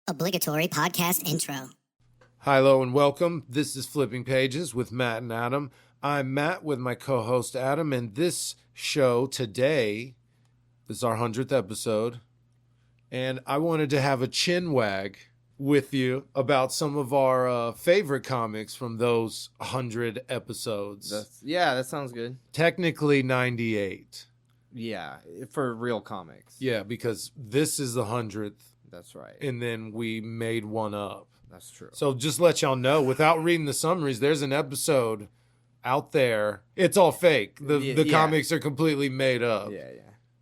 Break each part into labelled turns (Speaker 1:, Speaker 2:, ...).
Speaker 1: Obligatory podcast intro.
Speaker 2: Hi, hello, and welcome. This is Flipping Pages with Matt and Adam. I'm Matt with my co-host Adam, and this show today is our 100th episode, and I wanted to have a chin wag with you about some of our favorite comics from those 100 episodes.
Speaker 3: That sounds good.
Speaker 2: Technically 98.
Speaker 3: Yeah, for real comics.
Speaker 2: Yeah, because this is the 100th.
Speaker 3: That's right.
Speaker 2: And then we made one up.
Speaker 3: That's true.
Speaker 2: So just let y'all know, without reading the summaries, there's an episode out there. It's all fake. The comics are completely made up.
Speaker 3: Yeah.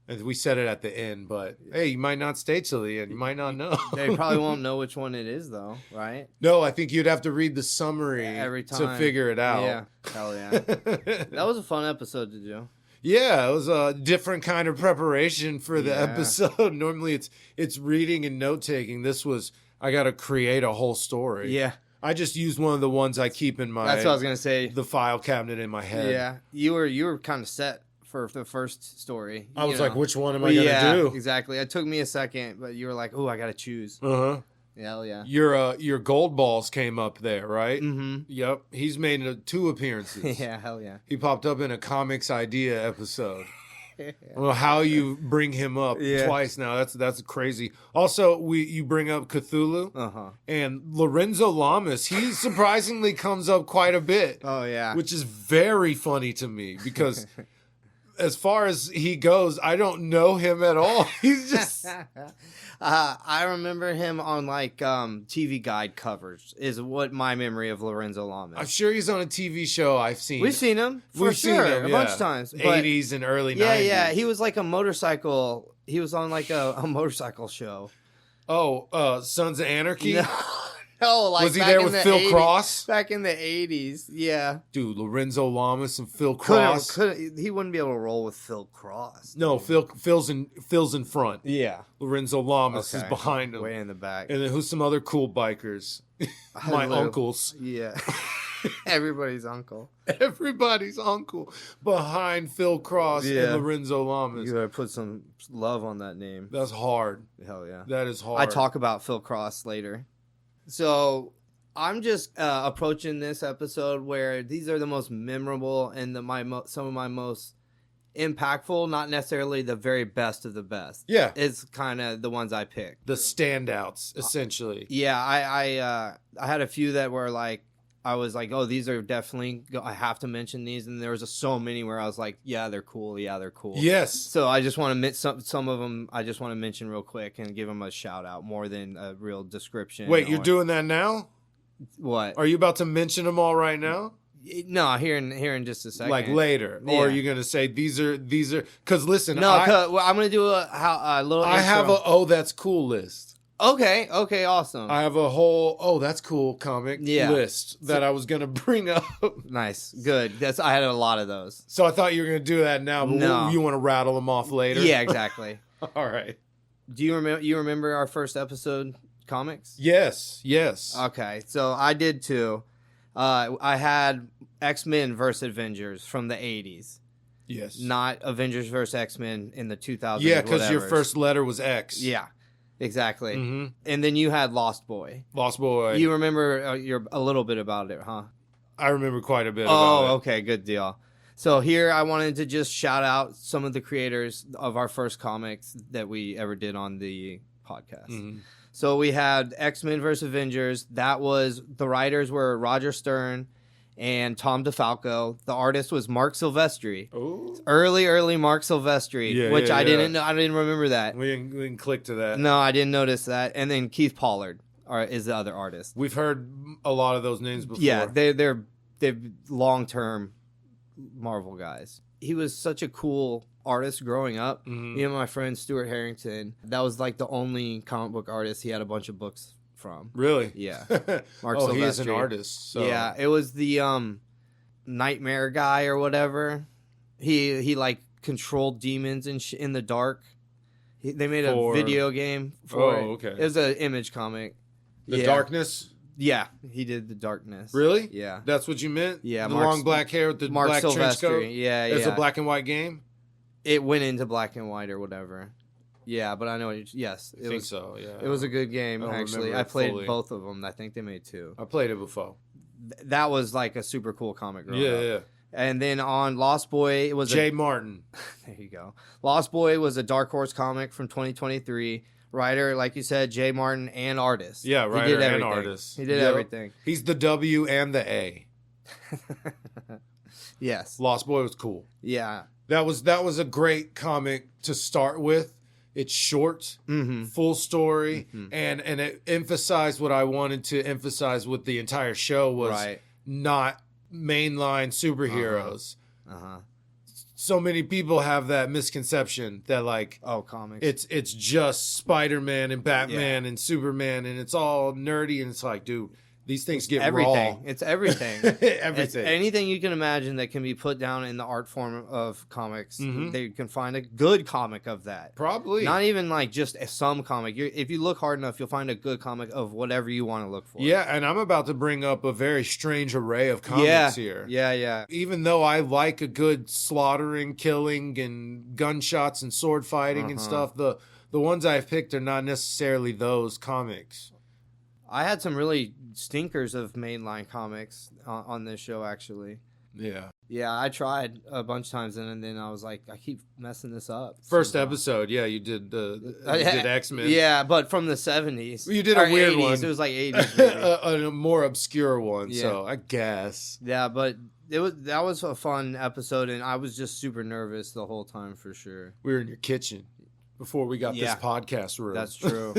Speaker 2: And we said it at the end, but hey, you might not stay till the end. You might not know.
Speaker 3: They probably won't know which one it is, though, right?
Speaker 2: No, I think you'd have to read the summary
Speaker 3: every time
Speaker 2: to figure it out.
Speaker 3: Yeah, hell yeah. That was a fun episode to do.
Speaker 2: Yeah, it was a different kind of preparation for the episode. Normally it's reading and note taking. This was, I got to create a whole story.
Speaker 3: Yeah.
Speaker 2: I just used one of the ones I keep in my.
Speaker 3: That's what I was gonna say.
Speaker 2: The file cabinet in my head.
Speaker 3: Yeah, you were kind of set for the first story.
Speaker 2: I was like, which one am I gonna do?
Speaker 3: Exactly. It took me a second, but you were like, oh, I gotta choose. Hell yeah.
Speaker 2: Your gold balls came up there, right?
Speaker 3: Mm-hmm.
Speaker 2: Yep. He's made 2 appearances.
Speaker 3: Yeah, hell yeah.
Speaker 2: He popped up in a comics idea episode. I don't know how you bring him up twice now. That's crazy. Also, you bring up Cthulhu and Lorenzo Lamas. He surprisingly comes up quite a bit.
Speaker 3: Oh yeah,
Speaker 2: which is very funny to me because as far as he goes, I don't know him at all. He's just.
Speaker 3: I remember him on like TV guide covers. Is what my memory of Lorenzo Lamas.
Speaker 2: I'm sure he's on a TV show I've seen.
Speaker 3: We've seen him.
Speaker 2: We've seen him
Speaker 3: a bunch of times.
Speaker 2: 80s and early 90s.
Speaker 3: Yeah. He was like a motorcycle. He was on like a motorcycle show.
Speaker 2: Oh, Sons of Anarchy?
Speaker 3: No, like
Speaker 2: was he there with Phil
Speaker 3: 80s,
Speaker 2: Cross?
Speaker 3: Back in the 80s, yeah.
Speaker 2: Dude, Lorenzo Lamas and Phil Cross.
Speaker 3: He wouldn't be able to roll with Phil Cross.
Speaker 2: No, Phil's in front.
Speaker 3: Yeah.
Speaker 2: Lorenzo Lamas is behind him.
Speaker 3: Way in the back.
Speaker 2: And then who's some other cool bikers? My uncles.
Speaker 3: Yeah. Everybody's uncle.
Speaker 2: Everybody's uncle behind Phil Cross and Lorenzo Lamas.
Speaker 3: You gotta put some love on that name.
Speaker 2: That's hard.
Speaker 3: Hell yeah.
Speaker 2: That is hard.
Speaker 3: I talk about Phil Cross later. So I'm just approaching this episode where these are the most memorable and some of my most impactful, not necessarily the very best of the best.
Speaker 2: Yeah.
Speaker 3: It's kind of the ones I picked.
Speaker 2: The standouts, essentially.
Speaker 3: Yeah, I had a few that were like, I was like, oh, these are definitely, I have to mention these. And there was so many where I was like, yeah, they're cool. Yeah, they're cool.
Speaker 2: Yes.
Speaker 3: So I just want to some of them, I just want to mention real quick and give them a shout out more than a real description.
Speaker 2: Wait, you're doing that now?
Speaker 3: What?
Speaker 2: Are you about to mention them all right now?
Speaker 3: No, here in just a second.
Speaker 2: Like later. Or are you going to say these are, because listen.
Speaker 3: No, I'm going to do a little
Speaker 2: I
Speaker 3: intro.
Speaker 2: have a, that's cool list.
Speaker 3: Okay, awesome.
Speaker 2: I have a whole that's cool comic list that I was gonna bring up.
Speaker 3: Nice, good. I had a lot of those.
Speaker 2: So I thought you were gonna do that now, but you want to rattle them off later?
Speaker 3: Yeah, exactly.
Speaker 2: All right.
Speaker 3: Do you remember? You remember our first episode comics?
Speaker 2: Yes.
Speaker 3: Okay, so I did too. I had X-Men vs. Avengers from the 80s.
Speaker 2: Yes.
Speaker 3: Not Avengers vs. X-Men in the 2000s.
Speaker 2: Yeah, because your first letter was X.
Speaker 3: Yeah. Exactly.
Speaker 2: Mm-hmm.
Speaker 3: And then you had Lost Boy.
Speaker 2: Lost Boy.
Speaker 3: You remember a little bit about it, huh?
Speaker 2: I remember quite a bit about it.
Speaker 3: Oh, okay. Good deal. So here I wanted to just shout out some of the creators of our first comics that we ever did on the podcast. Mm-hmm. So we had X-Men vs. Avengers. The writers were Roger Stern and Tom DeFalco. The artist was Mark Silvestri.
Speaker 2: Ooh.
Speaker 3: Early Mark Silvestri, which I didn't know. I didn't remember that.
Speaker 2: We didn't click to that.
Speaker 3: No, I didn't notice that. And then Keith Pollard is the other artist.
Speaker 2: We've heard a lot of those names before.
Speaker 3: Yeah, they're long-term Marvel guys. He was such a cool artist growing up. Mm-hmm. Me and my friend Stuart Harrington, that was like the only comic book artist he had a bunch of books from.
Speaker 2: Really?
Speaker 3: Yeah. Mark
Speaker 2: Silvestri.
Speaker 3: He
Speaker 2: is an artist. So.
Speaker 3: Yeah, it was the Nightmare guy or whatever. He like controlled demons in the dark. They made a video game for it.
Speaker 2: Okay.
Speaker 3: It was an Image comic.
Speaker 2: The Darkness?
Speaker 3: Yeah, he did the Darkness.
Speaker 2: Really?
Speaker 3: Yeah.
Speaker 2: That's what you meant?
Speaker 3: Yeah.
Speaker 2: The long black hair with the black trench coat?
Speaker 3: Yeah.
Speaker 2: It's a black and white game?
Speaker 3: It went into black and white or whatever. Yeah, but I know. Yes,
Speaker 2: I think so. Yeah,
Speaker 3: It was a good game.
Speaker 2: I don't
Speaker 3: Actually,
Speaker 2: remember
Speaker 3: I
Speaker 2: it
Speaker 3: played
Speaker 2: fully.
Speaker 3: both of them. I think they made 2.
Speaker 2: I played it before.
Speaker 3: That was like a super cool comic. Growing up.
Speaker 2: Yeah.
Speaker 3: And then on Lost Boy, it was
Speaker 2: Jay Martin.
Speaker 3: There you go. Lost Boy was a Dark Horse comic from 2023. Writer, like you said, Jay Martin, and artist.
Speaker 2: Yeah, writer
Speaker 3: he did
Speaker 2: and
Speaker 3: everything.
Speaker 2: artist.
Speaker 3: He did
Speaker 2: Yep.
Speaker 3: everything.
Speaker 2: He's the W and the A.
Speaker 3: Yes.
Speaker 2: Lost Boy was cool.
Speaker 3: Yeah.
Speaker 2: That was a great comic to start with. It's short, full story, and it emphasized what I wanted to emphasize with the entire show was not mainline superheroes. So many people have that misconception that like
Speaker 3: comics.
Speaker 2: it's just Spider-Man and Batman and Superman and it's all nerdy and it's like, dude, these things get
Speaker 3: everything.
Speaker 2: raw.
Speaker 3: It's everything.
Speaker 2: Everything.
Speaker 3: It's anything you can imagine that can be put down in the art form of comics. They can find a good comic of that.
Speaker 2: Probably.
Speaker 3: Not even like just some comic. If you look hard enough, you'll find a good comic of whatever you want to look for.
Speaker 2: Yeah, and I'm about to bring up a very strange array of comics here.
Speaker 3: Yeah.
Speaker 2: Even though I like a good slaughtering, killing, and gunshots and sword fighting and stuff, the ones I've picked are not necessarily those comics.
Speaker 3: I had some really stinkers of mainline comics on this show, actually.
Speaker 2: Yeah.
Speaker 3: Yeah, I tried a bunch of times, and then I was like, I keep messing this up.
Speaker 2: First episode, yeah, you did X-Men.
Speaker 3: Yeah, but from the 70s.
Speaker 2: You did a weird
Speaker 3: 80s.
Speaker 2: one.
Speaker 3: It was like 80s, maybe.
Speaker 2: a more obscure one, so I guess.
Speaker 3: Yeah, but that was a fun episode, and I was just super nervous the whole time, for sure.
Speaker 2: We were in your kitchen before we got this podcast room.
Speaker 3: That's true.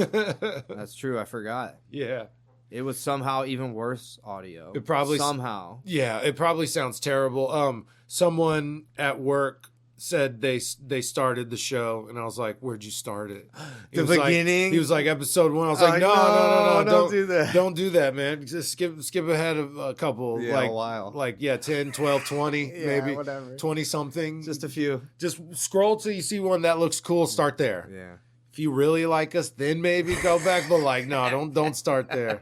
Speaker 3: That's true. I forgot.
Speaker 2: Yeah.
Speaker 3: It was somehow even worse audio.
Speaker 2: It probably
Speaker 3: somehow.
Speaker 2: Yeah, it probably sounds terrible. Someone at work said they started the show, and I was like, "Where'd you start it?"
Speaker 3: The beginning.
Speaker 2: He was like, "Episode 1." I was like, "No,
Speaker 3: don't do that.
Speaker 2: Don't do that, man. Just skip ahead of a couple,
Speaker 3: a while,
Speaker 2: 10, 12, 20, maybe
Speaker 3: whatever,
Speaker 2: 20 something,
Speaker 3: just a few.
Speaker 2: Just scroll till you see one that looks cool. Start there.
Speaker 3: Yeah.
Speaker 2: If you really like us, then maybe go back. But like, no, don't start there."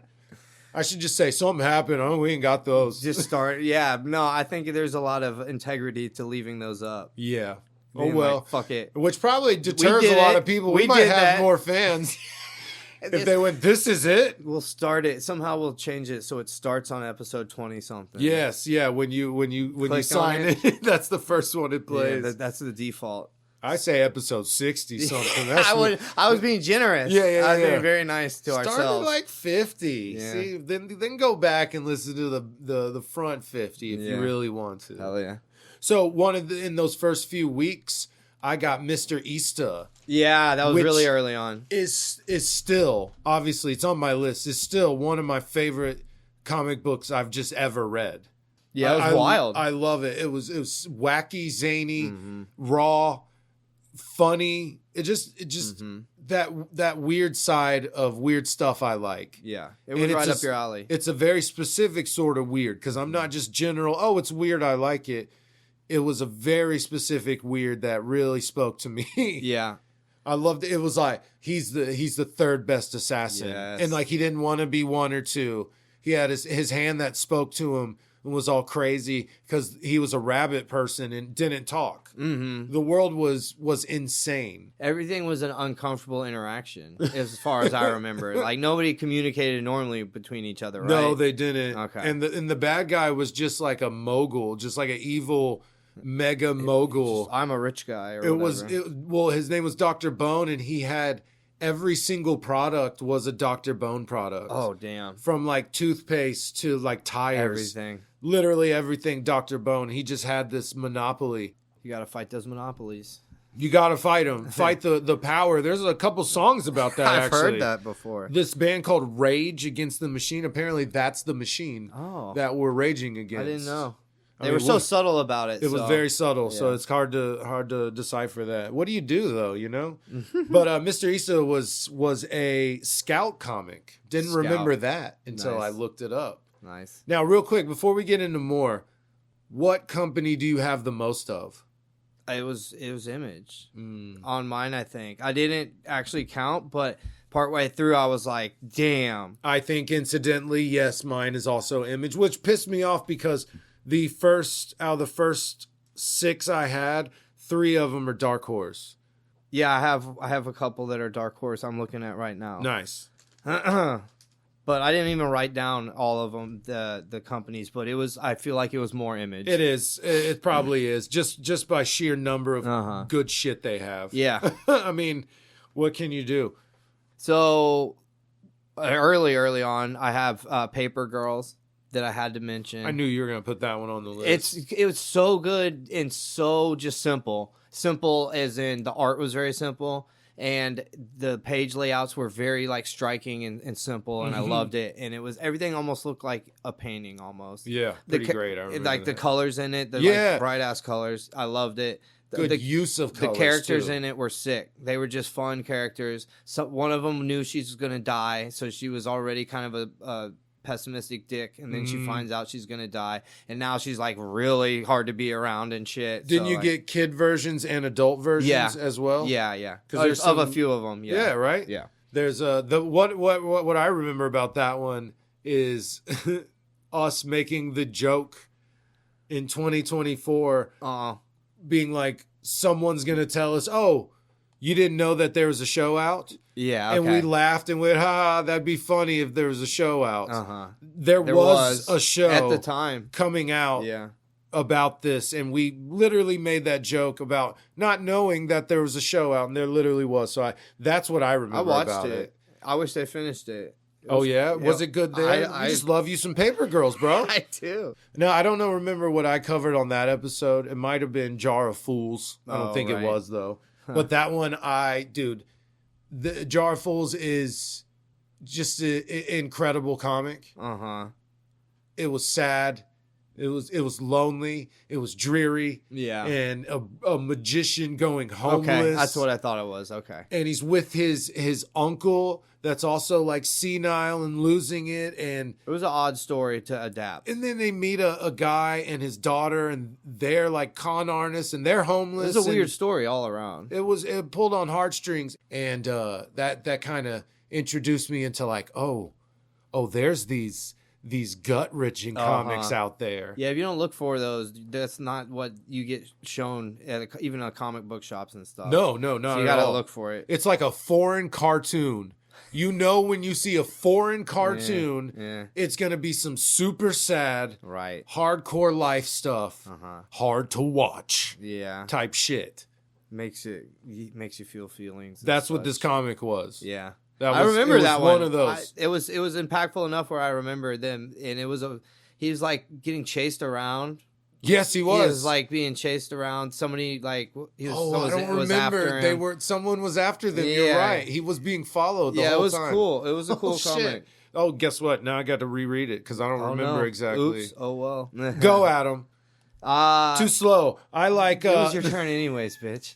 Speaker 2: I should just say something happened. Oh, we ain't got those.
Speaker 3: Just start. Yeah. No, I think there's a lot of integrity to leaving those up.
Speaker 2: Yeah.
Speaker 3: Being
Speaker 2: oh, well.
Speaker 3: Like, fuck it.
Speaker 2: Which probably deters a lot of people. We might have more fans if they went, this is it.
Speaker 3: We'll start it. Somehow we'll change it so it starts on episode 20 something.
Speaker 2: Yes. Yeah. When you sign it, that's the first one it plays.
Speaker 3: Yeah, that's the default.
Speaker 2: I say episode 60 something. That's
Speaker 3: I was being generous.
Speaker 2: Yeah.
Speaker 3: I was being very nice to ourselves.
Speaker 2: Start at like 50.
Speaker 3: Yeah.
Speaker 2: See, then go back and listen to the front 50 if you really want to.
Speaker 3: Hell yeah.
Speaker 2: So in those first few weeks, I got Mr. Easter.
Speaker 3: Yeah, that was really early on.
Speaker 2: Is still, obviously, it's on my list. It's still one of my favorite comic books I've just ever read.
Speaker 3: Yeah, it was wild.
Speaker 2: I love it. It was wacky, zany, raw, funny. It just that weird side of weird stuff I like.
Speaker 3: Yeah, it was right up your alley.
Speaker 2: It's a very specific sort of weird because I'm not just general. Oh, it's weird. I like it. It was a very specific weird that really spoke to me.
Speaker 3: Yeah.
Speaker 2: I loved it. It was like he's the third best assassin.
Speaker 3: Yes.
Speaker 2: And like he didn't want to be one or two. He had his hand that spoke to him and was all crazy because he was a rabbit person and didn't talk. The world was insane.
Speaker 3: Everything was an uncomfortable interaction as far as I remember. Like nobody communicated normally between each other, right?
Speaker 2: No, they didn't.
Speaker 3: Okay.
Speaker 2: And the bad guy was just like a mogul, just like an evil mega mogul.
Speaker 3: I'm a rich guy or whatever.
Speaker 2: Well, his name was Dr. Bone, and he had every single product was a Dr. Bone product.
Speaker 3: Oh, damn.
Speaker 2: From like toothpaste to like tires.
Speaker 3: Everything.
Speaker 2: Literally everything Dr. Bone. He just had this monopoly.
Speaker 3: You got to fight those monopolies.
Speaker 2: You got to fight him. Fight the power. There's a couple songs about that,
Speaker 3: I've
Speaker 2: actually.
Speaker 3: heard that before.
Speaker 2: This band called Rage Against the Machine. Apparently that's the machine that we're raging against.
Speaker 3: I didn't know. They were so subtle about it.
Speaker 2: It was very subtle, so it's hard to decipher that. What do you do though, you know? But Mr. Issa was a Scout comic. Didn't remember that until I looked it up.
Speaker 3: Nice.
Speaker 2: Now, real quick, before we get into more, what company do you have the most of?
Speaker 3: It was Image on mine. I think I didn't actually count, but partway through I was like, "Damn!"
Speaker 2: I think incidentally, yes, mine is also Image, which pissed me off because out of the first 6 I had, 3 of them are Dark Horse.
Speaker 3: Yeah, I have a couple that are Dark Horse I'm looking at right now.
Speaker 2: Nice.
Speaker 3: But I didn't even write down all of them, the companies. But I feel like it was more Image.
Speaker 2: It is. It probably is. Just by sheer number of good shit they have.
Speaker 3: Yeah.
Speaker 2: I mean, what can you do?
Speaker 3: So early on, I have Paper Girls that I had to mention.
Speaker 2: I knew you were gonna put that one on the list.
Speaker 3: It was so good and so just simple. Simple as in the art was very simple. And the page layouts were very like striking and simple, and I loved it. And it was everything almost looked like a painting almost.
Speaker 2: Yeah, pretty great. I remember
Speaker 3: like
Speaker 2: that.
Speaker 3: the colors in it, like bright ass colors. I loved it.
Speaker 2: Good use of colors.
Speaker 3: The characters
Speaker 2: too.
Speaker 3: in it were sick. They were just fun characters. So one of them knew she was gonna die, so she was already kind of a pessimistic dick, and then she finds out she's gonna die, and now she's like really hard to be around and shit.
Speaker 2: Didn't you get kid versions and adult versions as well?
Speaker 3: Yeah.
Speaker 2: Because there's
Speaker 3: of a few of them.
Speaker 2: Yeah, right.
Speaker 3: Yeah.
Speaker 2: There's what I remember about that one is us making the joke in 2024, being like, someone's gonna tell us, "Oh, you didn't know that there was a show out."
Speaker 3: Yeah, okay.
Speaker 2: And we laughed and went, "Ha, that'd be funny if there was a show out."
Speaker 3: There
Speaker 2: was a show
Speaker 3: at the time
Speaker 2: coming out about this, and we literally made that joke about not knowing that there was a show out, and there literally was. So that's what I remember.
Speaker 3: I watched
Speaker 2: about
Speaker 3: it. I wish they finished it.
Speaker 2: Was it good there? I just love you some Paper Girls, bro.
Speaker 3: I do.
Speaker 2: No, I don't know. Remember what I covered on that episode? It might have been Jar of Fools. I don't think it was though. But that one, the Jar of Fools is just an incredible comic. It was sad. It was lonely. It was dreary.
Speaker 3: Yeah.
Speaker 2: And a magician going homeless.
Speaker 3: Okay, that's what I thought it was. Okay.
Speaker 2: And he's with his uncle that's also like senile and losing it. And
Speaker 3: it was an odd story to adapt.
Speaker 2: And then they meet a guy and his daughter, and they're like con artists, and they're homeless.
Speaker 3: It was a weird story all around.
Speaker 2: It pulled on heartstrings, and that kind of introduced me into like, oh, there's these gut-wrenching comics out there.
Speaker 3: Yeah, if you don't look for those, that's not what you get shown at even at comic book shops and stuff.
Speaker 2: No,
Speaker 3: so you
Speaker 2: gotta
Speaker 3: look for it.
Speaker 2: It's like a foreign cartoon. You know, when you see a foreign cartoon, it's gonna be some super sad, hardcore life stuff, hard to watch, type shit.
Speaker 3: Makes you feel feelings.
Speaker 2: That's what this comic was.
Speaker 3: Yeah.
Speaker 2: I remember that one of those.
Speaker 3: It was impactful enough where I remember them, and he was like getting chased around.
Speaker 2: Yes, he was.
Speaker 3: He was like being chased around. Somebody like
Speaker 2: I don't remember. Someone was after them. You're right. He was being followed. The whole
Speaker 3: it was
Speaker 2: time.
Speaker 3: cool. It was a cool comic.
Speaker 2: Shit. Oh, guess what? Now I got to reread it because I don't remember exactly.
Speaker 3: Oops. Oh well.
Speaker 2: Go, Adam. Too slow. I like.
Speaker 3: It was your turn, anyways, bitch.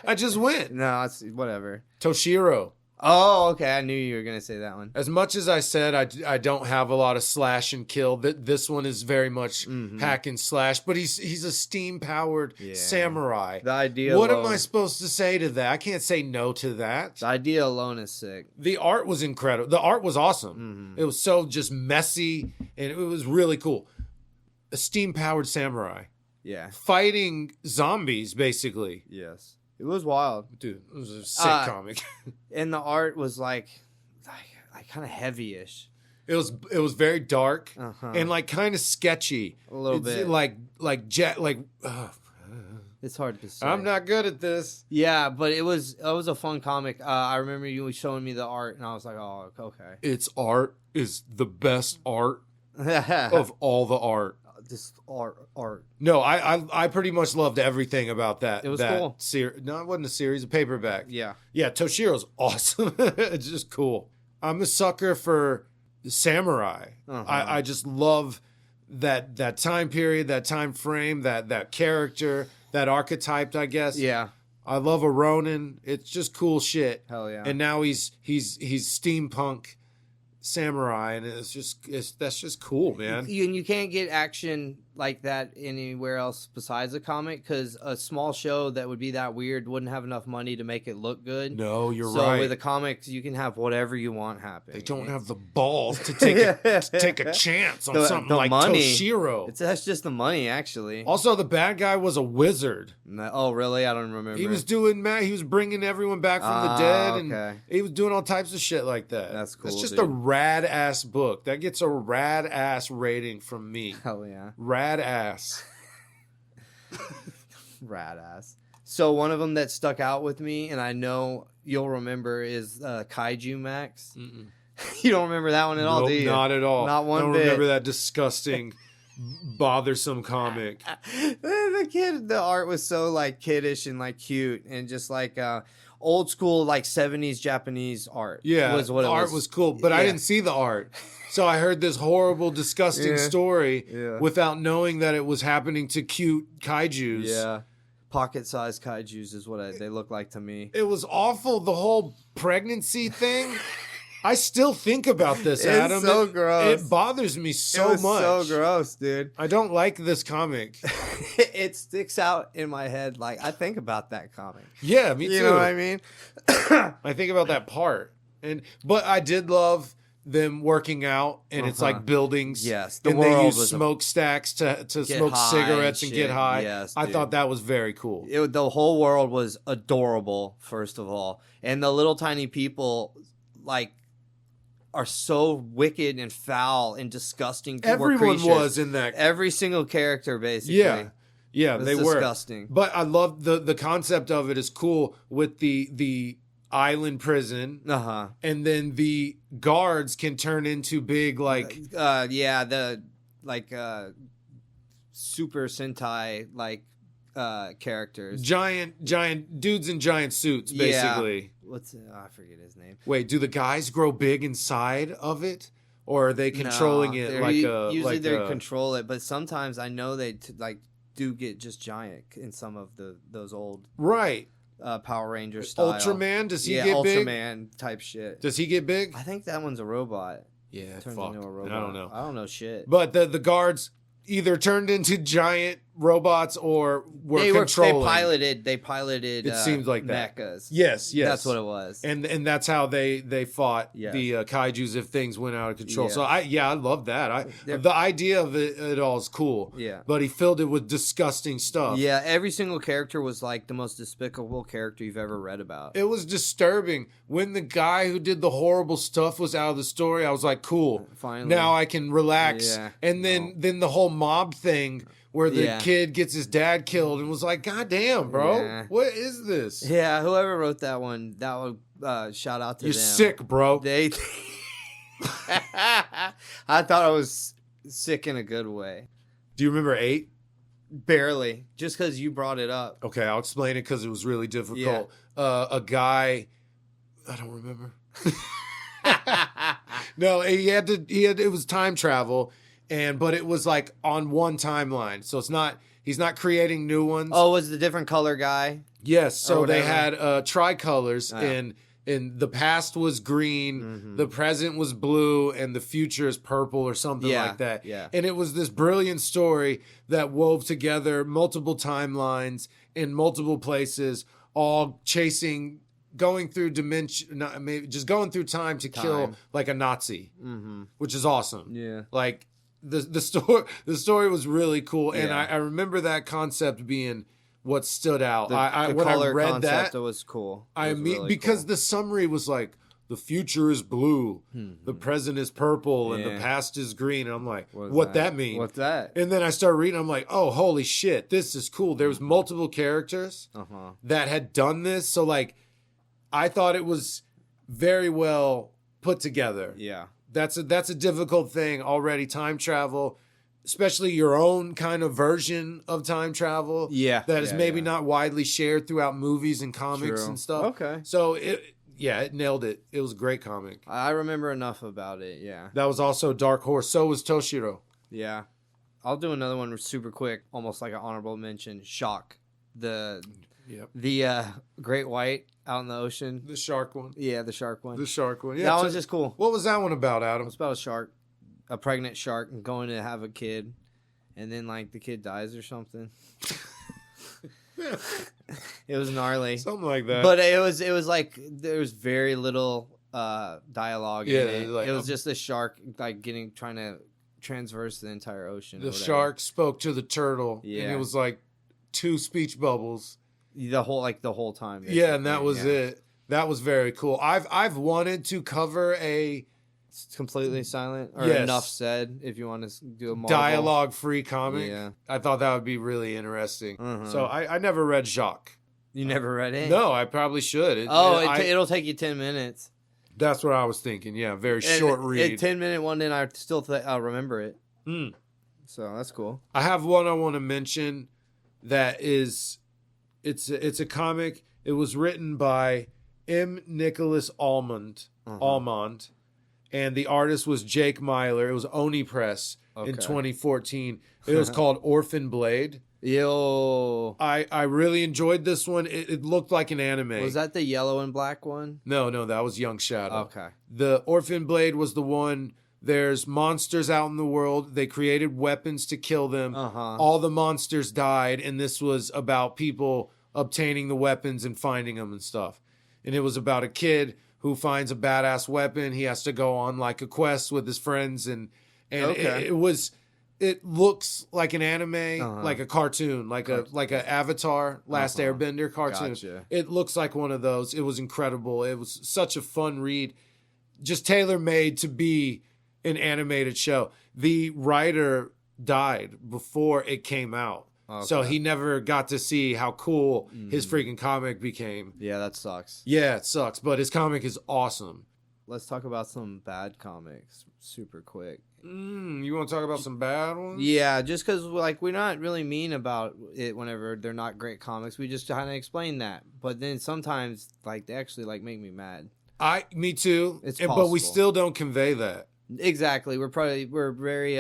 Speaker 2: I just went.
Speaker 3: No, it's whatever.
Speaker 2: Toshiro.
Speaker 3: Oh, okay. I knew you were gonna say that one.
Speaker 2: As much as I said I don't have a lot of slash and kill, this one is very much hack and slash. But he's a steam powered samurai.
Speaker 3: The idea.
Speaker 2: What am I supposed to say to that? I can't say no to that.
Speaker 3: The idea alone is sick.
Speaker 2: The art was incredible. The art was awesome. It was so just messy, and it was really cool. A steam powered samurai.
Speaker 3: Yeah.
Speaker 2: Fighting zombies, basically.
Speaker 3: Yes. It was wild.
Speaker 2: Dude, it was a sick comic.
Speaker 3: And the art was like kind of heavy-ish.
Speaker 2: It was very dark and like kind of sketchy.
Speaker 3: A little bit. It's hard to say.
Speaker 2: I'm not good at this.
Speaker 3: Yeah, but it was a fun comic. I remember you showing me the art, and I was like, oh, okay.
Speaker 2: Its art is the best art of all the art.
Speaker 3: This art.
Speaker 2: No, I pretty much loved everything about that.
Speaker 3: It was cool.
Speaker 2: No, it wasn't a series, a paperback.
Speaker 3: Yeah.
Speaker 2: Yeah, Toshiro's awesome. It's just cool. I'm a sucker for the samurai. I just love that time period, that time frame, that character, that archetype, I guess.
Speaker 3: Yeah.
Speaker 2: I love a Ronin. It's just cool shit.
Speaker 3: Hell yeah.
Speaker 2: And now he's steampunk samurai, and that's just cool, man.
Speaker 3: You can't get action like that anywhere else besides a comic, because a small show that would be that weird wouldn't have enough money to make it look good.
Speaker 2: No, you're
Speaker 3: so
Speaker 2: right.
Speaker 3: with the comics, you can have whatever you want happen.
Speaker 2: They don't have the balls to take a chance on something like
Speaker 3: money.
Speaker 2: Toshiro.
Speaker 3: That's just the money, actually.
Speaker 2: Also, the bad guy was a wizard.
Speaker 3: Oh, really? I don't remember.
Speaker 2: He was bringing everyone back from the dead, and he was doing all types of shit like that.
Speaker 3: That's cool.
Speaker 2: It's just a rad ass book. That gets a rad ass rating from me.
Speaker 3: Hell yeah.
Speaker 2: Rad ass.
Speaker 3: Rad ass. So one of them that stuck out with me, and I know you'll remember, is Kaiju Max.
Speaker 2: Mm-mm.
Speaker 3: You don't remember that one at all, do you?
Speaker 2: Not at all.
Speaker 3: Not one
Speaker 2: I don't
Speaker 3: bit.
Speaker 2: remember that disgusting, bothersome comic.
Speaker 3: The art was so like kiddish and like cute and just like old school like 70s Japanese art.
Speaker 2: Yeah,
Speaker 3: was what
Speaker 2: the art was cool, but I didn't see the art. So I heard this horrible, disgusting story without knowing that it was happening to cute kaijus.
Speaker 3: Yeah. Pocket-sized kaijus is what they look like to me.
Speaker 2: It was awful, the whole pregnancy thing. I still think about this, Adam.
Speaker 3: It's so gross.
Speaker 2: It bothers me so much.
Speaker 3: So gross, dude.
Speaker 2: I don't like this comic.
Speaker 3: It sticks out in my head. Like, I think about that comic.
Speaker 2: Yeah, me too.
Speaker 3: You know what I mean?
Speaker 2: I think about that part. But I did love them working out, and it's like buildings.
Speaker 3: Yes,
Speaker 2: and they use smokestacks to smoke cigarettes and get high.
Speaker 3: Yes,
Speaker 2: I thought that was very cool.
Speaker 3: The whole world was adorable, first of all, and the little tiny people, like, are so wicked and foul and disgusting.
Speaker 2: Everyone was in that.
Speaker 3: Every single character, basically.
Speaker 2: Yeah, they were
Speaker 3: disgusting.
Speaker 2: But I love the concept of it is cool with the island prison, and then the guards can turn into big Super Sentai characters, giant dudes in giant suits, basically.
Speaker 3: I forget his name.
Speaker 2: Wait, do the guys grow big inside of it, or are they controlling it
Speaker 3: usually they control it, but sometimes I know they do get just giant in some of those old Power Ranger style.
Speaker 2: Ultraman, does he get big?
Speaker 3: Ultraman type shit.
Speaker 2: Does he get big?
Speaker 3: I think that one's a robot.
Speaker 2: Yeah,
Speaker 3: turns
Speaker 2: fuck.
Speaker 3: into a robot. I don't know shit.
Speaker 2: But the guards either turned into giant robots or were controlling.
Speaker 3: They piloted.
Speaker 2: It seems like that.
Speaker 3: Mechas.
Speaker 2: Yes,
Speaker 3: that's what it was.
Speaker 2: And that's how they fought the kaijus if things went out of control. So I love that. The idea of it all is cool.
Speaker 3: Yeah,
Speaker 2: but he filled it with disgusting stuff.
Speaker 3: Yeah, every single character was like the most despicable character you've ever read about.
Speaker 2: It was disturbing when the guy who did the horrible stuff was out of the story. I was like, cool.
Speaker 3: Finally,
Speaker 2: now I can relax. Yeah. And then the whole mob thing, where the kid gets his dad killed, and was like, God damn, bro. What is this?
Speaker 3: Yeah, whoever wrote that one, shout out to them.
Speaker 2: You're sick, bro.
Speaker 3: I thought I was sick in a good way.
Speaker 2: Do you remember 8?
Speaker 3: Barely. Just because you brought it up.
Speaker 2: Okay, I'll explain it because it was really difficult. Yeah. A guy, I don't remember. No, it was time travel. But it was like on one timeline, so he's not creating new ones.
Speaker 3: Oh, was the different color guy?
Speaker 2: Yes, so they had tricolors, and the past was green, the present was blue, and the future is purple or something like that.
Speaker 3: Yeah,
Speaker 2: and it was this brilliant story that wove together multiple timelines in multiple places, all going through going through time to kill like a Nazi, which is awesome.
Speaker 3: Yeah,
Speaker 2: like. The story was really cool, and I remember that concept being what stood out.
Speaker 3: When I read that, it was cool.
Speaker 2: Because the summary was like, the future is blue, the present is purple, and the past is green. And I'm like, what that mean?
Speaker 3: What's that?
Speaker 2: And then I started reading. I'm like, oh, holy shit, this is cool. There was multiple characters that had done this, so like, I thought it was very well put together.
Speaker 3: Yeah.
Speaker 2: That's a difficult thing already. Time travel, especially your own kind of version of time travel.
Speaker 3: Yeah,
Speaker 2: that is maybe not widely shared throughout movies and comics and stuff.
Speaker 3: Okay,
Speaker 2: so it nailed it. It was a great comic.
Speaker 3: I remember enough about it. Yeah,
Speaker 2: that was also Dark Horse. So was Toshiro.
Speaker 3: Yeah, I'll do another one super quick, almost like an honorable mention. Shock, the Great White out in the ocean.
Speaker 2: The shark one.
Speaker 3: Yeah, the shark one.
Speaker 2: The shark one. Yeah,
Speaker 3: that one's just cool.
Speaker 2: What was that one about, Adam?
Speaker 3: It's about a shark, a pregnant shark, and going to have a kid. and then like the kid dies or something. It was gnarly,
Speaker 2: something like that.
Speaker 3: but it was like there was very little dialogue in it.
Speaker 2: Like,
Speaker 3: it was just a shark like trying to transverse the entire ocean.
Speaker 2: The shark spoke to the turtle, and it was like 2 speech bubbles
Speaker 3: the whole time. Basically.
Speaker 2: Yeah, and that was it. That was very cool. I've wanted to cover a
Speaker 3: completely silent or
Speaker 2: Yes.
Speaker 3: enough said if you want to do a Marvel.
Speaker 2: dialogue-free comic.
Speaker 3: Yeah.
Speaker 2: I thought that would be really interesting.
Speaker 3: Mhm.
Speaker 2: So I never read Jacques.
Speaker 3: You never read it?
Speaker 2: No, I probably should.
Speaker 3: It'll take you 10 minutes.
Speaker 2: That's what I was thinking. Yeah, very short read.
Speaker 3: A 10-minute one, and I still I'll remember it.
Speaker 2: Mm.
Speaker 3: So that's cool.
Speaker 2: I have one I want to mention that is, it's a comic. It was written by M. Nicholas Almond, and the artist was Jake Myler. It was Oni Press in 2014. It was called Orphan Blade.
Speaker 3: Yo,
Speaker 2: I really enjoyed this one. It looked like an anime.
Speaker 3: was that the yellow and black one?
Speaker 2: No, that was Young Shadow.
Speaker 3: Okay.
Speaker 2: The Orphan Blade was the one. There's monsters out in the world. They created weapons to kill them. All the monsters died, and this was about people obtaining the weapons and finding them and stuff. And it was about a kid who finds a badass weapon. He has to go on like a quest with his friends, and it looks like an anime, like a cartoon, like a Avatar, Last Airbender cartoon.
Speaker 3: Gotcha.
Speaker 2: It looks like one of those. It was incredible. It was such a fun read, just tailor-made to be an animated show. The writer died before it came out. So he never got to see how cool his freaking comic became.
Speaker 3: Yeah, that sucks.
Speaker 2: Yeah, it sucks, but his comic is awesome.
Speaker 3: Let's talk about some bad comics super quick.
Speaker 2: You want to talk about some bad ones?
Speaker 3: Yeah, just because like we're not really mean about it whenever they're not great comics. We just kind of explain that. But then sometimes like they actually like make me mad.
Speaker 2: Me too.
Speaker 3: It's
Speaker 2: but we
Speaker 3: possible.
Speaker 2: still don't convey that.
Speaker 3: Exactly. We're very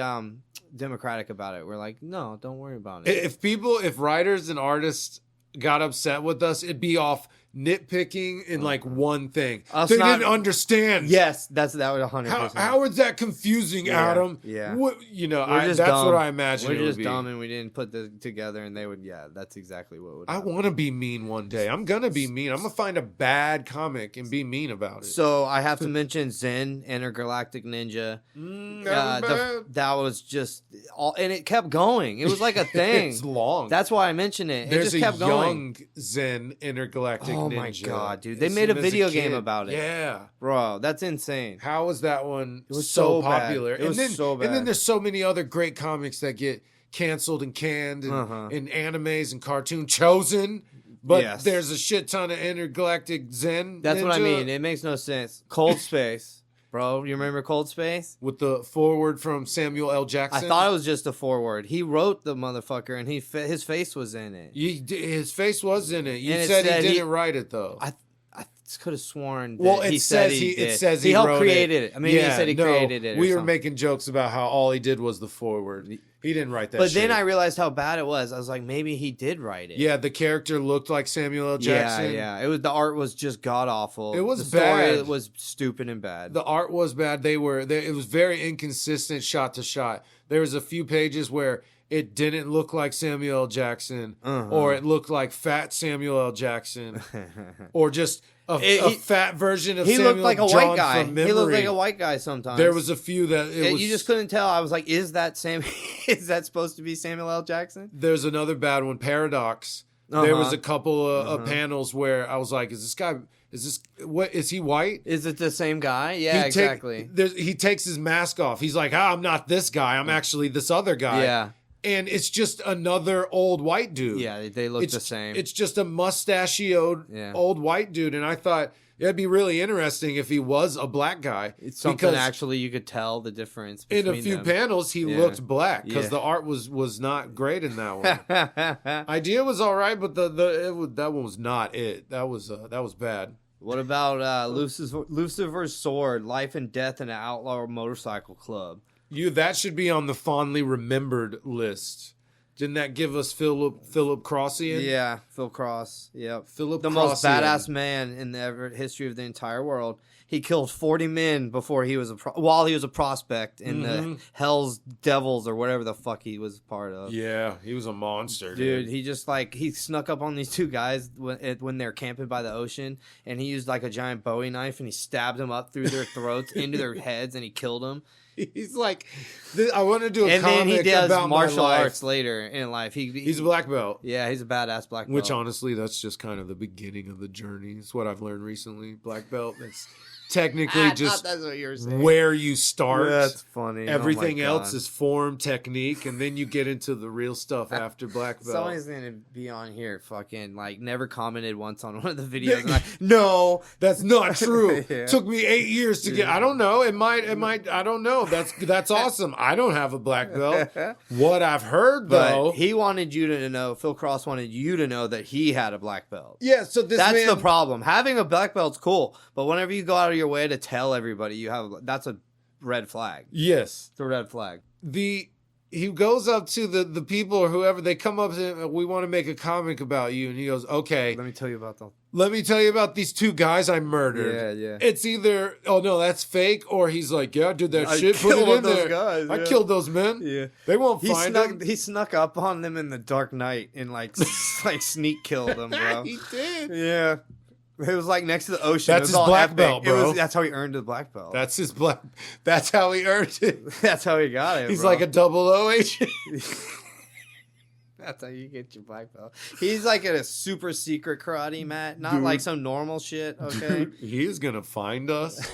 Speaker 3: democratic about it. We're like, no, don't worry about it.
Speaker 2: If writers and artists got upset with us, it'd be off nitpicking in like one thing. They didn't understand.
Speaker 3: Yes, that was 100%.
Speaker 2: How is that confusing, Adam?
Speaker 3: Yeah.
Speaker 2: What, that's
Speaker 3: dumb.
Speaker 2: what I imagine
Speaker 3: We're
Speaker 2: it would
Speaker 3: just
Speaker 2: be.
Speaker 3: dumb and we didn't put this together, and they would. Yeah, that's exactly what would
Speaker 2: I
Speaker 3: happen.
Speaker 2: want to be mean one day. I'm gonna be mean. I'm gonna find a bad comic and be mean about it.
Speaker 3: So I have to mention Zen, Intergalactic Ninja. That was just all, and it kept going. It was like a thing.
Speaker 2: It's long.
Speaker 3: That's why I mentioned it.
Speaker 2: There's
Speaker 3: it just kept
Speaker 2: a
Speaker 3: going.
Speaker 2: young Zen Intergalactic Ninja.
Speaker 3: Oh my god, dude! They
Speaker 2: I
Speaker 3: made
Speaker 2: seen
Speaker 3: a
Speaker 2: him as
Speaker 3: video game
Speaker 2: kid.
Speaker 3: about it.
Speaker 2: Yeah,
Speaker 3: bro, that's insane.
Speaker 2: how was that one
Speaker 3: was
Speaker 2: so
Speaker 3: so bad.
Speaker 2: popular?
Speaker 3: It was so bad.
Speaker 2: And then there's so many other great comics that get canceled and canned, and animes and cartoon chosen. But
Speaker 3: Yes.
Speaker 2: there's a shit ton of Intergalactic Zen.
Speaker 3: That's what I
Speaker 2: Ninja
Speaker 3: mean. It makes no sense. Cold Space, bro. You remember Cold Space?
Speaker 2: with the forward from Samuel L.
Speaker 3: I
Speaker 2: Jackson.
Speaker 3: thought it was just a foreword. He wrote the motherfucker, and his face was in it.
Speaker 2: His face was in it. You
Speaker 3: And it
Speaker 2: said
Speaker 3: said
Speaker 2: he
Speaker 3: he-
Speaker 2: didn't write it though.
Speaker 3: I could have sworn. That
Speaker 2: Well,
Speaker 3: he
Speaker 2: it
Speaker 3: said
Speaker 2: says
Speaker 3: he did.
Speaker 2: it says he
Speaker 3: helped
Speaker 2: wrote
Speaker 3: create it. I mean, he said he created it. or
Speaker 2: We were
Speaker 3: something.
Speaker 2: making jokes about how all he did was the forward. He didn't write that.
Speaker 3: But
Speaker 2: shit.
Speaker 3: then I realized how bad it was. I was like, maybe he did write it.
Speaker 2: Yeah, the character looked like Samuel L. Jackson.
Speaker 3: Yeah. It was the art was just god awful.
Speaker 2: It was
Speaker 3: the story
Speaker 2: bad.
Speaker 3: was stupid and bad.
Speaker 2: The art was bad. It was very inconsistent shot to shot. There was a few pages where it didn't look like Samuel L. Jackson, or it looked like fat Samuel L. Jackson, or just a fat version of
Speaker 3: he
Speaker 2: Samuel
Speaker 3: looked like a
Speaker 2: drawn
Speaker 3: white guy.
Speaker 2: from
Speaker 3: He looked
Speaker 2: memory.
Speaker 3: like a white guy sometimes.
Speaker 2: There was a few that
Speaker 3: you just couldn't tell. I was like, is that Sam? Is that supposed to be Samuel L. Jackson?
Speaker 2: There's another bad one, Paradox. There was a couple of panels where I was like, is he white?
Speaker 3: Is it the same guy? Yeah, exactly.
Speaker 2: He takes his mask off. He's like, I'm not this guy. I'm actually this other guy.
Speaker 3: Yeah.
Speaker 2: And it's just another old white dude.
Speaker 3: Yeah, they look the same.
Speaker 2: It's just a mustachioed old white dude. And I thought it'd be really interesting if he was a black guy.
Speaker 3: It's something actually you could tell the difference
Speaker 2: in
Speaker 3: between
Speaker 2: a few
Speaker 3: them.
Speaker 2: panels, he looked black because
Speaker 3: Yeah.
Speaker 2: the art was not great in that one. Idea was all right, but that one was not it. That was bad.
Speaker 3: What about Lucifer's Sword, Life and Death in an Outlaw Motorcycle Club?
Speaker 2: That should be on the fondly remembered list. Didn't that give us Philip Crossian?
Speaker 3: Yeah, Phil Cross. Yep.
Speaker 2: Philip
Speaker 3: the
Speaker 2: Crossian.
Speaker 3: most badass man in the history of the entire world. He killed 40 men before he was while he was a prospect in the Hell's Devils or whatever the fuck he was part of.
Speaker 2: Yeah, he was a monster,
Speaker 3: dude. He just he snuck up on these two guys when they're camping by the ocean, and he used like a giant Bowie knife and he stabbed them up through their throats into their heads, and he killed them.
Speaker 2: He's like, I want to do a
Speaker 3: and
Speaker 2: comic
Speaker 3: then he does
Speaker 2: about
Speaker 3: martial
Speaker 2: my life.
Speaker 3: arts later in life.
Speaker 2: He's a black belt.
Speaker 3: Yeah, he's a badass black belt.
Speaker 2: Which honestly, that's just kind of the beginning of the journey. It's what I've learned recently. Black belt. That's technically just
Speaker 3: that's what you were saying.
Speaker 2: Where you start.
Speaker 3: That's funny.
Speaker 2: Everything else is form, technique, and then you get into the real stuff after black belt.
Speaker 3: Somebody's gonna be on here fucking never commented once on one of the videos. And no,
Speaker 2: that's not true.
Speaker 3: Yeah.
Speaker 2: Took me 8 years to get. I don't know. It might. I don't know. That's awesome. I don't have a black belt. What I've heard though,
Speaker 3: he wanted you to know. Phil Cross wanted you to know that he had a black belt.
Speaker 2: Yeah. So that's
Speaker 3: the problem. Having a black belt's cool, but whenever you go out of your way to tell everybody you have, that's a red flag.
Speaker 2: Yes,
Speaker 3: it's a red flag.
Speaker 2: He goes up to the people or whoever, they come up to him, we want to make a comic about you, and he goes, okay,
Speaker 3: let me tell you about them.
Speaker 2: Let me tell you about these two guys I murdered.
Speaker 3: Yeah.
Speaker 2: It's either, oh no, that's fake, or he's like, yeah, I did that shit, put it in there.
Speaker 3: Guys,
Speaker 2: I killed those men.
Speaker 3: Yeah.
Speaker 2: They won't find them.
Speaker 3: He snuck up on them in the dark night and sneak killed them, bro.
Speaker 2: He did.
Speaker 3: Yeah. It was next to the ocean.
Speaker 2: That's his black belt, bro.
Speaker 3: That's how he earned his black belt.
Speaker 2: That's his black. That's how he earned it.
Speaker 3: That's how he got it.
Speaker 2: He's
Speaker 3: bro.
Speaker 2: like a 00 agent.
Speaker 3: That's how you get your black belt. He's like in a super secret karate, Matt. Not like some normal shit. Okay.
Speaker 2: He's gonna find us.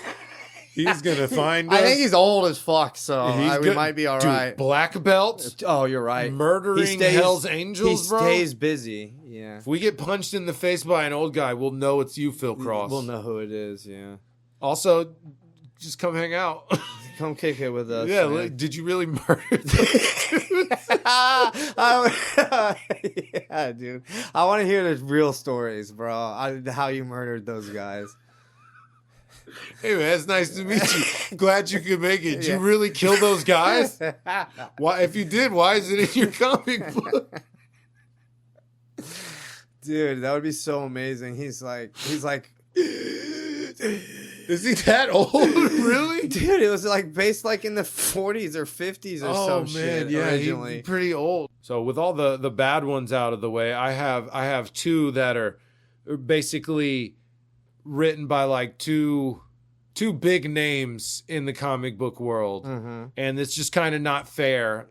Speaker 2: He's gonna find us.
Speaker 3: I think he's old as fuck, so we might be all right.
Speaker 2: Black belt.
Speaker 3: Oh, you're right.
Speaker 2: Murdering Hell's Angels, bro.
Speaker 3: He stays busy. Yeah.
Speaker 2: If we get punched in the face by an old guy, we'll know it's you, Phil Cross.
Speaker 3: We'll know who it is. Yeah.
Speaker 2: Also, just come hang out.
Speaker 3: Come kick it with us.
Speaker 2: Yeah. Man. Did you really murder those dudes?
Speaker 3: Yeah, dude. I want to hear the real stories, bro. How you murdered those guys.
Speaker 2: Hey man, it's nice to meet you. Glad you could make it. Did you really kill those guys? Why? If you did, why is it in your comic book?
Speaker 3: Dude, that would be so amazing. He's like,
Speaker 2: is he that old? Really?
Speaker 3: Dude, it was based in the 40s or 50s or some shit.
Speaker 2: Yeah,
Speaker 3: originally.
Speaker 2: He's pretty old. So with all the bad ones out of the way, I have two that are basically written by two big names in the comic book world, and it's just kind of not fair,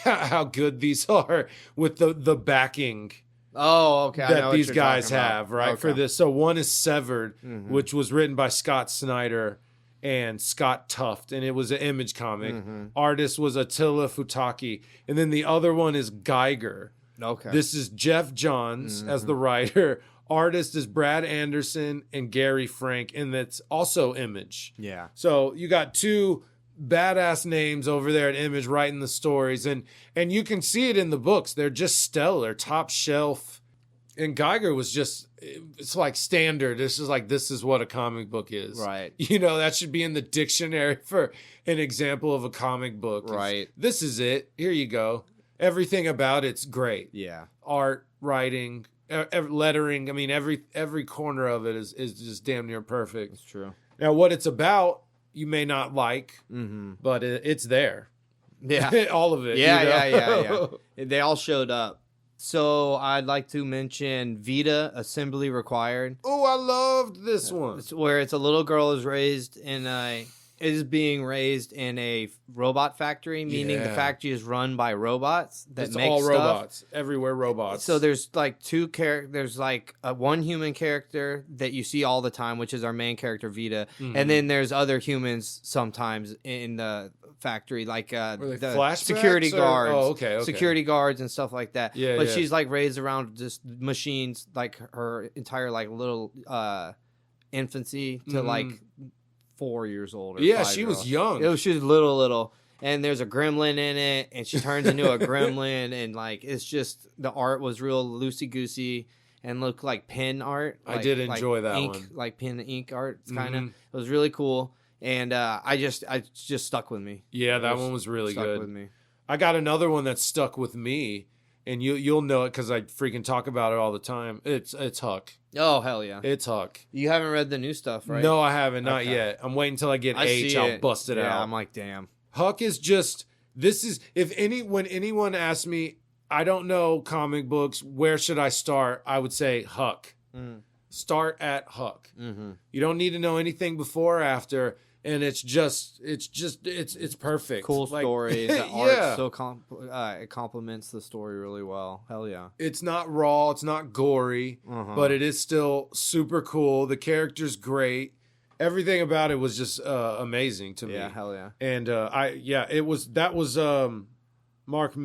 Speaker 2: how good these are with the backing.
Speaker 3: Oh, okay.
Speaker 2: That these guys have, right?
Speaker 3: Okay.
Speaker 2: For this. So one is Severed, which was written by Scott Snyder and Scott Tuft, and it was an Image comic. Artist was Attila Futaki. And then the other one is Geiger.
Speaker 3: Okay.
Speaker 2: This is Jeff Johns as the writer. Artist is Brad Anderson and Gary Frank, and that's also Image.
Speaker 3: Yeah.
Speaker 2: So you got two badass names over there at Image writing the stories, and you can see it in the books. They're just stellar, top shelf. And Geiger was just, it's standard. It's just this is what a comic book is.
Speaker 3: Right.
Speaker 2: That should be in the dictionary for an example of a comic book.
Speaker 3: Right.
Speaker 2: This is it. Here you go. Everything about it's great.
Speaker 3: Yeah. Art,
Speaker 2: writing, lettering. I mean, every corner of it is just damn near perfect.
Speaker 3: It's true.
Speaker 2: Now, what it's about, you may not like, but it's there.
Speaker 3: Yeah.
Speaker 2: All of it.
Speaker 3: Yeah. They all showed up. So I'd like to mention Vita, Assembly Required.
Speaker 2: Oh, I loved this one.
Speaker 3: Where it's a little girl is being raised in a robot factory, meaning the factory is run by robots that make
Speaker 2: all
Speaker 3: stuff.
Speaker 2: Robots. Everywhere robots.
Speaker 3: So there's two characters. There's one human character that you see all the time, which is our main character Vita, and then there's other humans sometimes in the factory, the security guards.
Speaker 2: Oh, okay.
Speaker 3: Security guards and stuff like that.
Speaker 2: Yeah,
Speaker 3: but she's raised around just machines, her entire little infancy to 4 years old. Or
Speaker 2: yeah,
Speaker 3: 5
Speaker 2: she
Speaker 3: years
Speaker 2: was
Speaker 3: old.
Speaker 2: young.
Speaker 3: She was little. And there's a gremlin in it, and she turns into a gremlin, and it's just the art was real loosey goosey and looked like pen art.
Speaker 2: I did enjoy that
Speaker 3: ink,
Speaker 2: one,
Speaker 3: like pen ink art. Kind of. It was really cool, and I just stuck with me.
Speaker 2: Yeah, that one was really
Speaker 3: stuck
Speaker 2: good.
Speaker 3: with me.
Speaker 2: I got another one that stuck with me, and you'll know it because I freaking talk about it all the time. It's Huck.
Speaker 3: Oh, hell yeah.
Speaker 2: It's Huck.
Speaker 3: You haven't read the new stuff, right?
Speaker 2: No, I haven't. Not
Speaker 3: Okay.
Speaker 2: yet. I'm waiting until I get H.
Speaker 3: see
Speaker 2: I'll
Speaker 3: it.
Speaker 2: bust it out.
Speaker 3: I'm like, damn.
Speaker 2: Huck is just, when anyone asks me, I don't know comic books, where should I start? I would say Huck.
Speaker 3: Mm.
Speaker 2: Start at Huck.
Speaker 3: Mm-hmm.
Speaker 2: You don't need to know anything before or after. And it's perfect.
Speaker 3: Cool
Speaker 2: Like,
Speaker 3: story. The
Speaker 2: yeah.
Speaker 3: art so it complements the story really well. Hell yeah.
Speaker 2: It's not raw. It's not gory, but it is still super cool. The character's great. Everything about it was just amazing to me.
Speaker 3: Yeah, hell yeah.
Speaker 2: And that was Mark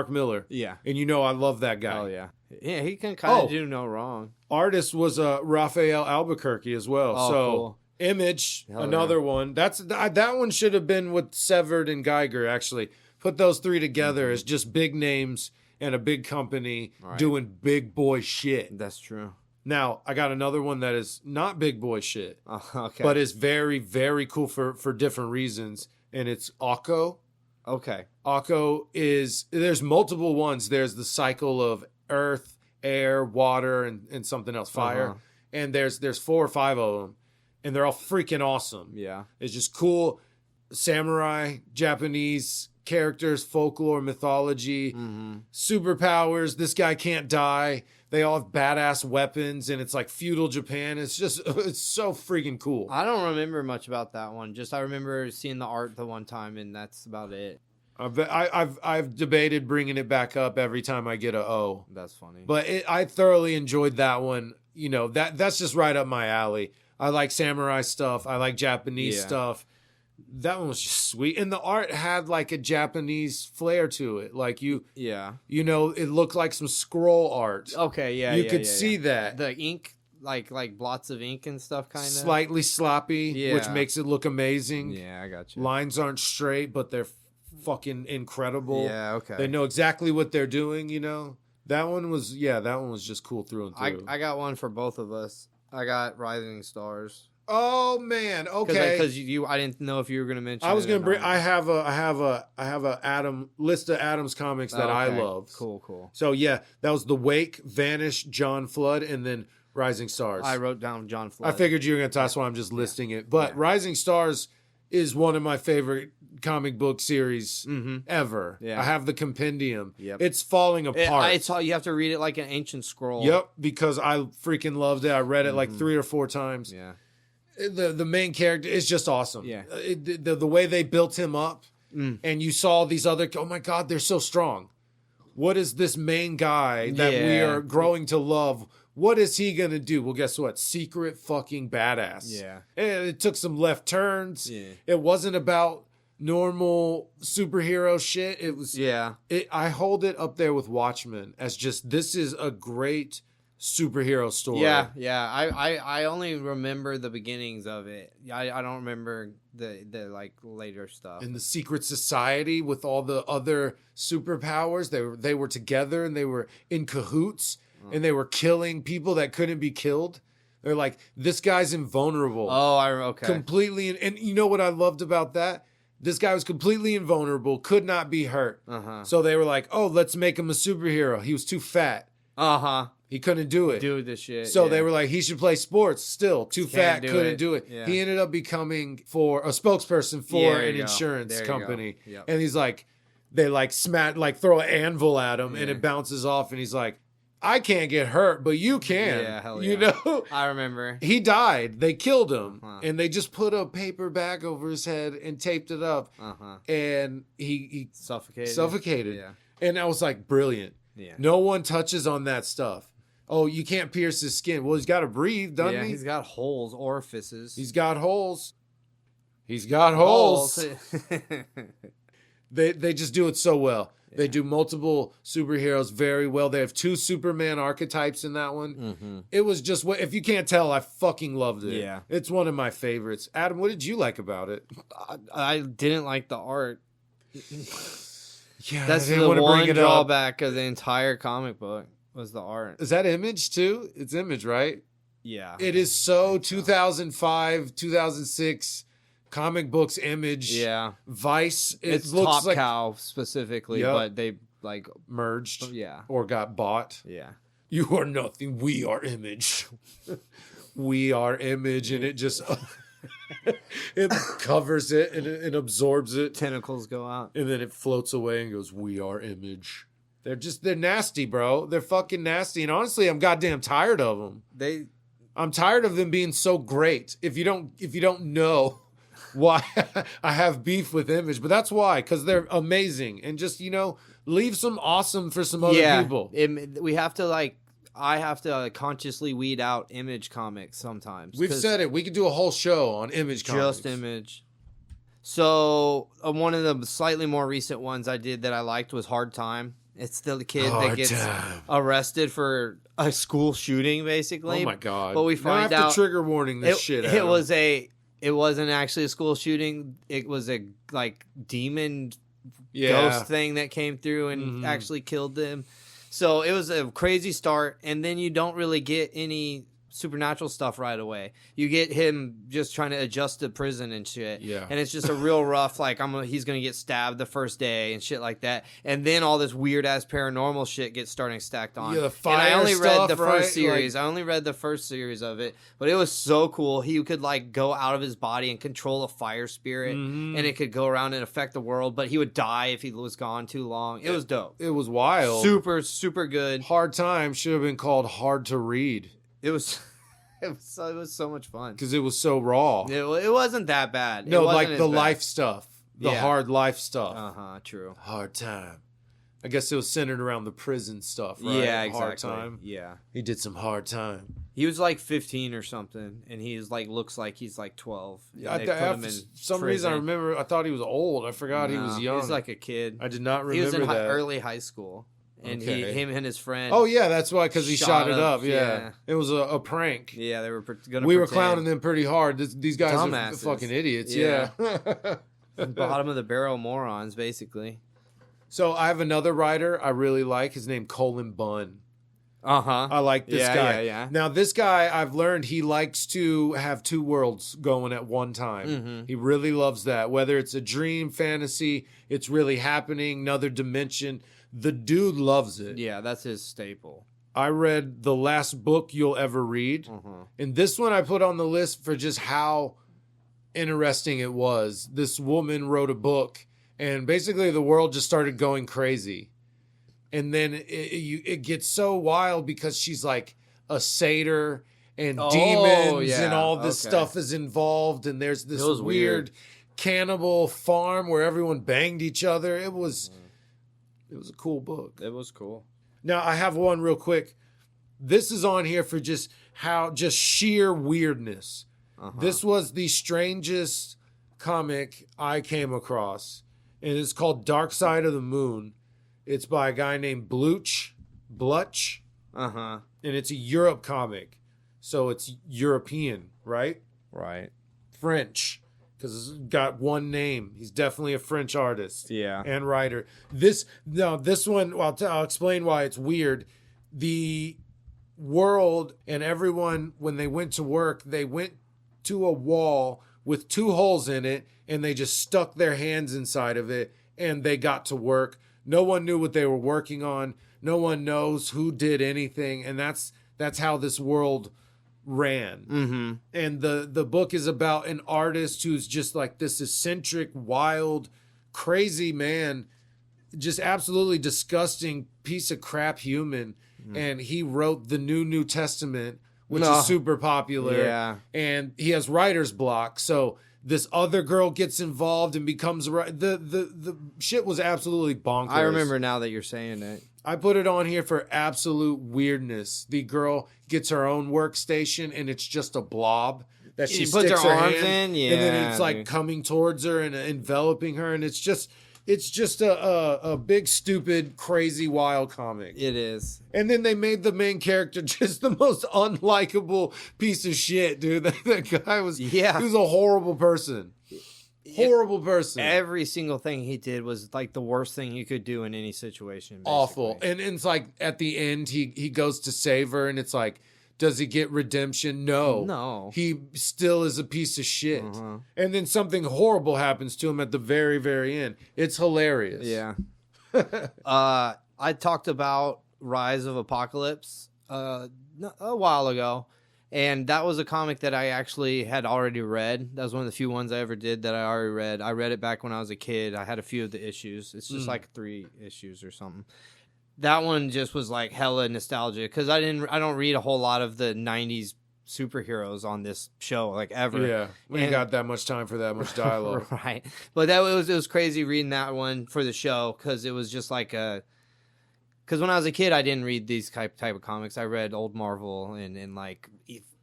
Speaker 2: Miller.
Speaker 3: Yeah.
Speaker 2: And I love that guy.
Speaker 3: Hell yeah. Yeah, he can kind of do no wrong.
Speaker 2: Artist was Raphael Albuquerque as well.
Speaker 3: Oh,
Speaker 2: so
Speaker 3: cool.
Speaker 2: Image,
Speaker 3: Hell
Speaker 2: another one. That one should have been with Severed and Geiger, actually. Put those three together as just big names and a big company doing big boy shit.
Speaker 3: That's true.
Speaker 2: Now, I got another one that is not big boy shit,
Speaker 3: Okay.
Speaker 2: but is very, very cool for different reasons. And it's Akko.
Speaker 3: Okay.
Speaker 2: Akko there's multiple ones. There's the cycle of earth, air, water, and something else, fire. And there's 4 or 5 of them. And they're all freaking awesome.
Speaker 3: Yeah.
Speaker 2: It's just cool samurai, Japanese characters, folklore, mythology, superpowers. This guy can't die. They all have badass weapons, and it's like feudal Japan. It's so freaking cool.
Speaker 3: I don't remember much about that one. Just I remember seeing the art the one time, and that's about it.
Speaker 2: I've debated bringing it back up every time I get a O.
Speaker 3: That's funny.
Speaker 2: But I thoroughly enjoyed that one. That's just right up my alley. I like samurai stuff. I like Japanese stuff. That one was just sweet. And the art had like a Japanese flair to it. Like it looked like some scroll art.
Speaker 3: Okay, yeah.
Speaker 2: You could see that.
Speaker 3: The ink, like blots of ink and stuff, kind of.
Speaker 2: Slightly sloppy, which makes it look amazing.
Speaker 3: Yeah, I got you.
Speaker 2: Lines aren't straight, but they're fucking incredible.
Speaker 3: Yeah, okay.
Speaker 2: They know exactly what they're doing, That one was just cool through and through.
Speaker 3: I got one for both of us. I got Rising Stars.
Speaker 2: Oh man, okay.
Speaker 3: Because I didn't know if you were gonna mention.
Speaker 2: I was
Speaker 3: it
Speaker 2: gonna
Speaker 3: or
Speaker 2: bring.
Speaker 3: not.
Speaker 2: I have a list of Adams comics that I love.
Speaker 3: Cool.
Speaker 2: So yeah, that was The Wake, Vanish, John Flood, and then Rising Stars.
Speaker 3: I wrote down John Flood.
Speaker 2: I figured you were gonna. That's why I'm just listing it. But Rising Stars is one of my favorite comic book series ever. Yeah. I have the compendium.
Speaker 3: Yep.
Speaker 2: It's falling apart.
Speaker 3: It's all you have to read it like an ancient scroll.
Speaker 2: Yep, because I freaking loved it. I read it like 3 or 4 times.
Speaker 3: Yeah.
Speaker 2: The main character is just awesome.
Speaker 3: Yeah.
Speaker 2: The way they built him up, and you saw these other. Oh my God, they're so strong. What is this main guy that we are growing to love? What is he gonna do? Well, guess what? Secret fucking badass.
Speaker 3: Yeah.
Speaker 2: And it took some left turns.
Speaker 3: Yeah.
Speaker 2: It wasn't about normal superhero shit. It was.
Speaker 3: Yeah.
Speaker 2: I hold it up there with Watchmen as just this is a great superhero story.
Speaker 3: Yeah. I only remember the beginnings of it. I don't remember the like later stuff.
Speaker 2: In the secret society with all the other superpowers, they were together and they were in cahoots and they were killing people that couldn't be killed. They're like, this guy's invulnerable.
Speaker 3: Oh, okay.
Speaker 2: Completely, and you know what I loved about that? This guy was completely invulnerable, could not be hurt. So they were like, oh, let's make him a superhero. He was too fat. He couldn't do it.
Speaker 3: Do this shit.
Speaker 2: So they were like, he should play sports. Still, too fat, couldn't do it.
Speaker 3: Yeah.
Speaker 2: He ended up becoming a spokesperson for an insurance company.
Speaker 3: Yep.
Speaker 2: And he's like, they like throw an anvil at him and it bounces off. And he's like, I can't get hurt, but you can.
Speaker 3: Yeah, hell yeah.
Speaker 2: You know?
Speaker 3: I remember.
Speaker 2: He died. They killed him. And they just put a paper bag over his head and taped it up. And he suffocated.
Speaker 3: Yeah.
Speaker 2: And I was like, brilliant.
Speaker 3: Yeah.
Speaker 2: No one touches on that stuff. Oh, you can't pierce his skin. Well, he's got to breathe, doesn't he?
Speaker 3: He's got holes, orifices.
Speaker 2: He's got holes. He's got holes. They just do it so well. Yeah. They do multiple superheroes very well. They have 2 Superman archetypes in that one. It was just, if you can't tell, I fucking loved it.
Speaker 3: Yeah.
Speaker 2: It's one of my favorites. Adam, what did you like about it?
Speaker 3: I didn't like the art.
Speaker 2: Yeah,
Speaker 3: that's the one drawback of the entire comic book was the art.
Speaker 2: Is that Image too? It's Image, right?
Speaker 3: Yeah.
Speaker 2: It is so 2005, 2006 comic books Image.
Speaker 3: Yeah.
Speaker 2: Vice.
Speaker 3: It's
Speaker 2: looks
Speaker 3: Top
Speaker 2: like
Speaker 3: Cow specifically, but they like
Speaker 2: merged
Speaker 3: yeah.
Speaker 2: or got bought.
Speaker 3: Yeah.
Speaker 2: You are nothing. We are Image. We are Image, and it just it covers it and it absorbs it.
Speaker 3: Tentacles go out,
Speaker 2: and then it floats away and goes, "We are Image." They're nasty, bro. They're fucking nasty, and honestly, I'm goddamn tired of them. I'm tired of them being so great. If you don't know why I have beef with Image, but that's why, because they're amazing, and just leave some awesome for some other people.
Speaker 3: We have to I have to consciously weed out Image comics sometimes.
Speaker 2: We've said it. We could do a whole show on Image comics.
Speaker 3: Just Image. So one of the slightly more recent ones I did that I liked was Hard Time. It's the kid that gets arrested for a school shooting, basically.
Speaker 2: Oh my god!
Speaker 3: But we find out
Speaker 2: trigger warning this shit.
Speaker 3: It wasn't actually a school shooting. It was a demon ghost thing that came through and actually killed them. So it was a crazy start, and then you don't really get any supernatural stuff right away. You get him just trying to adjust to prison and shit.
Speaker 2: Yeah.
Speaker 3: And it's just a real rough, he's going to get stabbed the first day and shit like that. And then all this weird ass paranormal shit gets starting stacked on.
Speaker 2: Yeah, the fire
Speaker 3: and I only read
Speaker 2: stuff,
Speaker 3: the
Speaker 2: right?
Speaker 3: first series. I only read the first series of it, but it was so cool. He could go out of his body and control a fire spirit, and it could go around and affect the world, but he would die if he was gone too long. It was dope.
Speaker 2: It was wild.
Speaker 3: Super, super good.
Speaker 2: Hard Time should have been called Hard to Read.
Speaker 3: It was so much fun
Speaker 2: because it was so raw.
Speaker 3: It wasn't that bad.
Speaker 2: No, like the life stuff, the hard life stuff.
Speaker 3: True.
Speaker 2: Hard Time. I guess it was centered around the prison stuff, right?
Speaker 3: Yeah, exactly.
Speaker 2: Hard Time.
Speaker 3: Yeah,
Speaker 2: he did some Hard Time.
Speaker 3: He was 15 or something, and he's looks like he's 12.
Speaker 2: Yeah, for some reason I thought he was old. I forgot he was young.
Speaker 3: He's like a kid.
Speaker 2: I did not remember
Speaker 3: he was in
Speaker 2: that.
Speaker 3: Early high school. And him and his friend.
Speaker 2: Oh yeah, that's why, because he shot it up.
Speaker 3: Yeah.
Speaker 2: It was a prank.
Speaker 3: Yeah, they were gonna.
Speaker 2: We were clowning them pretty hard. These guys
Speaker 3: Dumbasses.
Speaker 2: are fucking idiots. Yeah.
Speaker 3: Bottom of the barrel morons, basically.
Speaker 2: So I have another writer I really like. His name Colin Bunn. I like this guy.
Speaker 3: Yeah.
Speaker 2: Now this guy, I've learned he likes to have two worlds going at one time. He really loves that. Whether it's a dream, fantasy, it's really happening, another dimension. The dude loves it.
Speaker 3: Yeah, that's his staple.
Speaker 2: I read the last book you'll ever read. And this one I put on the list for just how interesting it was. This woman wrote a book, and basically the world just started going crazy. And then it gets so wild because she's like a satyr and demons and all this stuff is involved. And there's this weird cannibal farm where everyone banged each other. It was a cool book.
Speaker 3: It was cool.
Speaker 2: Now I have one real quick. This is on here for just sheer weirdness. This was the strangest comic I came across, and it's called Dark Side of the Moon. It's by a guy named Bluch, and it's a Europe comic, so it's European, right?
Speaker 3: Right.
Speaker 2: French, because it's got one name. He's definitely a French artist, and writer. This one. Well, I'll explain why it's weird. The world and everyone, when they went to work, they went to a wall with two holes in it, and they just stuck their hands inside of it, and they got to work. No one knew what they were working on. No one knows who did anything, and that's how this world ran. And the book is about an artist who's just like this eccentric, wild, crazy man, just absolutely disgusting piece of crap human. And he wrote the New Testament, which is super popular.
Speaker 3: Yeah.
Speaker 2: And he has writer's block, so this other girl gets involved and becomes the shit was absolutely bonkers.
Speaker 3: I remember now that you're saying it.
Speaker 2: I put it on here for absolute weirdness. The girl gets her own workstation, and it's just a blob that she
Speaker 3: puts
Speaker 2: sticks
Speaker 3: her
Speaker 2: her
Speaker 3: arms
Speaker 2: hand,
Speaker 3: in.
Speaker 2: and then it's like coming towards her and enveloping her, and it's just a big, stupid, crazy, wild comic.
Speaker 3: It is.
Speaker 2: And then they made the main character just the most unlikable piece of shit, dude. That guy was, he was a horrible person. Horrible person.
Speaker 3: Every single thing he did was like the worst thing you could do in any situation. Basically.
Speaker 2: Awful. And it's like at the end, he goes to save her, and it's like, does he get redemption? No. He still is a piece of shit. And then something horrible happens to him at the very, very end. It's hilarious.
Speaker 3: Yeah. I talked about Rise of Apocalypse a while ago, and that was a comic that I actually had already read. That was one of the few ones I ever did that I already read. I read it back when I was a kid. I had a few of the issues. It's just like 3 issues or something. That one just was like hella nostalgia because I don't read a whole lot of the 90s superheroes on this show, like, ever.
Speaker 2: Yeah, we ain't got that much time for that much dialogue.
Speaker 3: Right. But it was crazy reading that one for the show because it was just like because when I was a kid, I didn't read these type of comics. I read old Marvel and like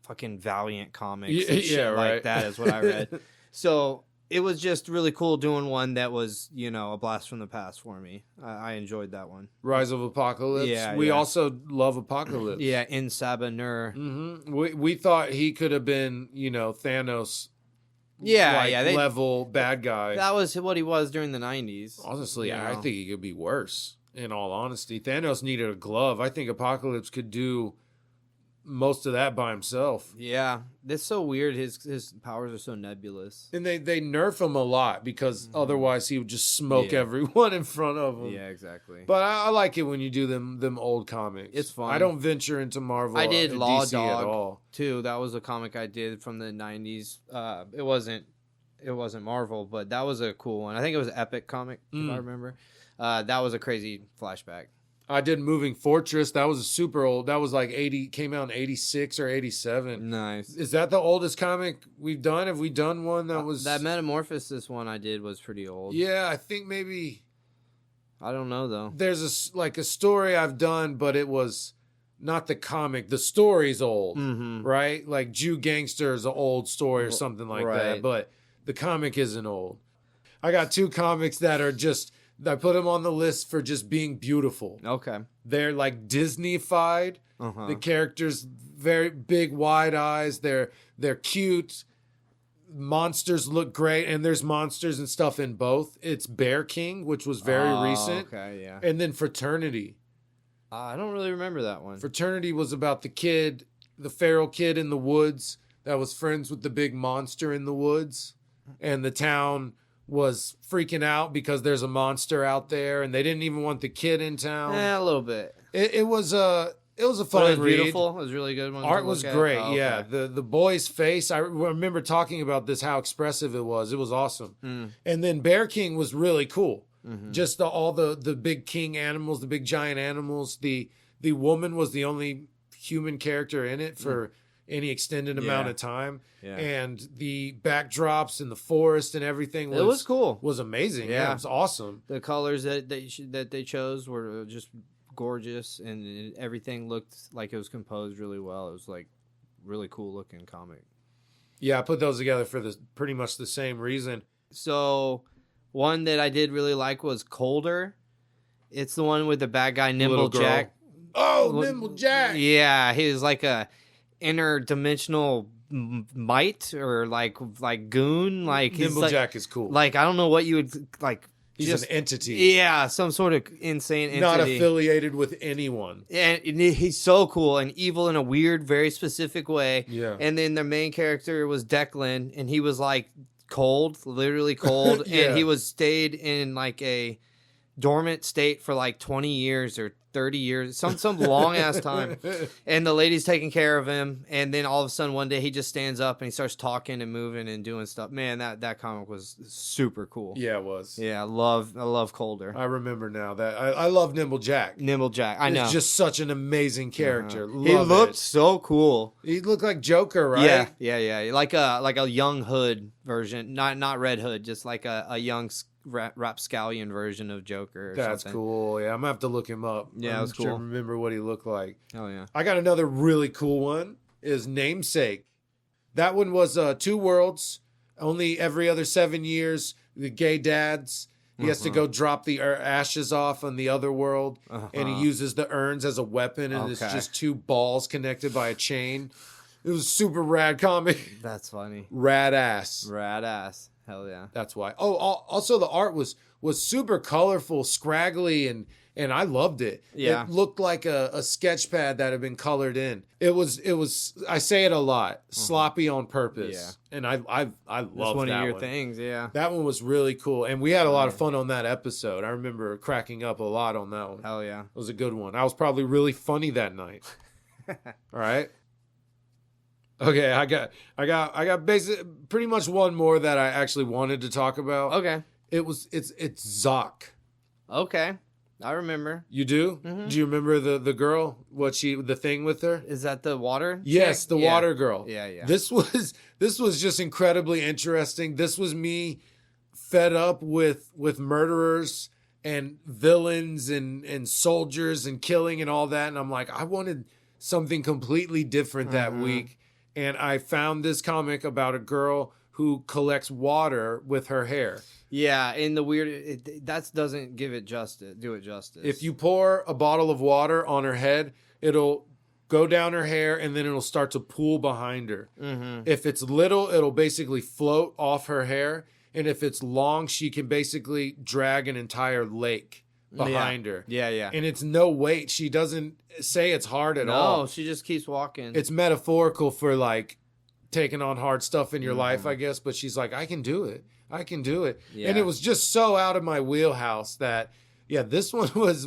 Speaker 3: fucking Valiant comics and shit
Speaker 2: right.
Speaker 3: like that is what I read. So it was just really cool doing one that was, a blast from the past for me. I enjoyed that one.
Speaker 2: Rise of Apocalypse.
Speaker 3: Yeah,
Speaker 2: we
Speaker 3: yeah.
Speaker 2: also love Apocalypse.
Speaker 3: Yeah, in Sabanur.
Speaker 2: Mm-hmm. We thought he could have been, Thanos.
Speaker 3: Yeah,
Speaker 2: level bad guy.
Speaker 3: That was what he was during the 90s.
Speaker 2: Honestly, I think he could be worse. In all honesty, Thanos needed a glove. I think Apocalypse could do most of that by himself.
Speaker 3: Yeah, that's so weird. His powers are so nebulous.
Speaker 2: And they nerf him a lot because otherwise he would just smoke everyone in front of him.
Speaker 3: Yeah, exactly.
Speaker 2: But I like it when you do them old comics.
Speaker 3: It's fun.
Speaker 2: I don't venture into Marvel.
Speaker 3: I did Law
Speaker 2: DC
Speaker 3: Dog
Speaker 2: at all.
Speaker 3: too. That was a comic I did from the 90s. It wasn't Marvel, but that was a cool one. I think it was Epic comic if I remember. That was a crazy flashback.
Speaker 2: I did Moving Fortress. That was a super old. That was like 80. Came out in 86 or 87.
Speaker 3: Nice.
Speaker 2: Is that the oldest comic we've done? Have we done one that was
Speaker 3: that Metamorphosis one I did was pretty old?
Speaker 2: Yeah, I think maybe.
Speaker 3: I don't know though.
Speaker 2: There's a story I've done, but it was not the comic. The story's old, right? Like Jew Gangster is an old story or something like that, but the comic isn't old. I got 2 comics that are just. I put them on the list for just being beautiful.
Speaker 3: Okay.
Speaker 2: They're like Disney-fied. The characters, very big, wide eyes. They're cute. Monsters look great, and there's monsters and stuff in both. It's Bear King, which was very recent.
Speaker 3: Okay, yeah.
Speaker 2: And then Fraternity.
Speaker 3: I don't really remember that one.
Speaker 2: Fraternity was about the feral kid in the woods that was friends with the big monster in the woods, and the town was freaking out because there's a monster out there, and they didn't even want the kid in town.
Speaker 3: Yeah, a little bit.
Speaker 2: It was a fun
Speaker 3: read.
Speaker 2: Beautiful.
Speaker 3: It was really good.
Speaker 2: Art was great.
Speaker 3: Oh, okay.
Speaker 2: Yeah, the boy's face. I remember talking about this, how expressive it was. It was awesome. And then Bear King was really cool. Just all the big king animals, the big giant animals. The woman was the only human character in it for any extended amount of time. Yeah. And the backdrops and the forest and everything was
Speaker 3: cool.
Speaker 2: Was amazing. Yeah, it was awesome.
Speaker 3: The colors that they chose were just gorgeous, and everything looked like it was composed really well. It was like really cool looking comic.
Speaker 2: Yeah, I put those together for pretty much the same reason.
Speaker 3: So one that I did really like was Colder. It's the one with the bad guy Nimble Jack.
Speaker 2: Oh, Nimble Jack.
Speaker 3: Yeah, he was like a interdimensional mite or like goon. Like
Speaker 2: Nimble Jack is cool.
Speaker 3: Like I don't know what you would like.
Speaker 2: He's just an entity.
Speaker 3: Yeah, some sort of insane entity.
Speaker 2: Not affiliated with anyone.
Speaker 3: And he's so cool and evil in a weird, very specific way.
Speaker 2: Yeah.
Speaker 3: And then their main character was Declan, and he was like cold, literally cold. And he stayed in like a dormant state for like 20 years or 30 years, some long ass time. And the lady's taking care of him, and then all of a sudden one day he just stands up and he starts talking and moving and doing stuff. Man, that comic was super cool.
Speaker 2: Yeah, it was.
Speaker 3: Yeah, I love Colder.
Speaker 2: I remember now that I love Nimble Jack.
Speaker 3: I know.
Speaker 2: He's just such an amazing character.
Speaker 3: He looked so cool.
Speaker 2: He looked like Joker, right?
Speaker 3: Yeah. Like a young Hood version, not Red Hood, just like a young rapscallion version of Joker.
Speaker 2: That's
Speaker 3: something.
Speaker 2: Cool. Yeah, I'm gonna have to look him up.
Speaker 3: Yeah, it was cool.
Speaker 2: To remember what he looked like.
Speaker 3: Oh yeah.
Speaker 2: I got another really cool one. Is Namesake. That one was 2 worlds. Only every other 7 years, the gay dads. He has to go drop the ashes off on the other world, and he uses the urns as a weapon, and it's just 2 balls connected by a chain. It was a super rad comic.
Speaker 3: That's funny.
Speaker 2: Rad ass.
Speaker 3: Hell yeah.
Speaker 2: That's why. Oh, also the art was super colorful, scraggly, and and I loved it.
Speaker 3: Yeah.
Speaker 2: It looked like a sketch pad that had been colored in. It was I say it a lot, sloppy on purpose.
Speaker 3: Yeah.
Speaker 2: And I loved
Speaker 3: That's one
Speaker 2: that
Speaker 3: of your
Speaker 2: one.
Speaker 3: things, yeah.
Speaker 2: That one was really cool, and we had a lot of fun on that episode. I remember cracking up a lot on that one.
Speaker 3: Hell yeah.
Speaker 2: It was a good one. I was probably really funny that night. All right. Okay, I got pretty much one more that I actually wanted to talk about.
Speaker 3: Okay.
Speaker 2: It's Zoc.
Speaker 3: Okay. I remember.
Speaker 2: You do?
Speaker 3: Mhm.
Speaker 2: Do you remember the girl? The thing with her?
Speaker 3: Is that the water?
Speaker 2: Yes,
Speaker 3: chick?
Speaker 2: the
Speaker 3: Yeah.
Speaker 2: water girl.
Speaker 3: Yeah, yeah.
Speaker 2: This was just incredibly interesting. This was me fed up with murderers and villains and soldiers and killing and all that, and I'm like, I wanted something completely different that week, and I found this comic about a girl who collects water with her hair.
Speaker 3: Yeah, in the weird, that doesn't do it justice.
Speaker 2: If you pour a bottle of water on her head, it'll go down her hair and then it'll start to pool behind her.
Speaker 3: Mm-hmm.
Speaker 2: If it's little, it'll basically float off her hair. And if it's long, she can basically drag an entire lake behind her.
Speaker 3: Yeah, yeah.
Speaker 2: And it's no weight. She doesn't say it's hard at all.
Speaker 3: No, she just keeps walking.
Speaker 2: It's metaphorical for like taking on hard stuff in your life, I guess. But she's like, I can do it. I can do it.
Speaker 3: Yeah.
Speaker 2: And it was just so out of my wheelhouse that, yeah, this one was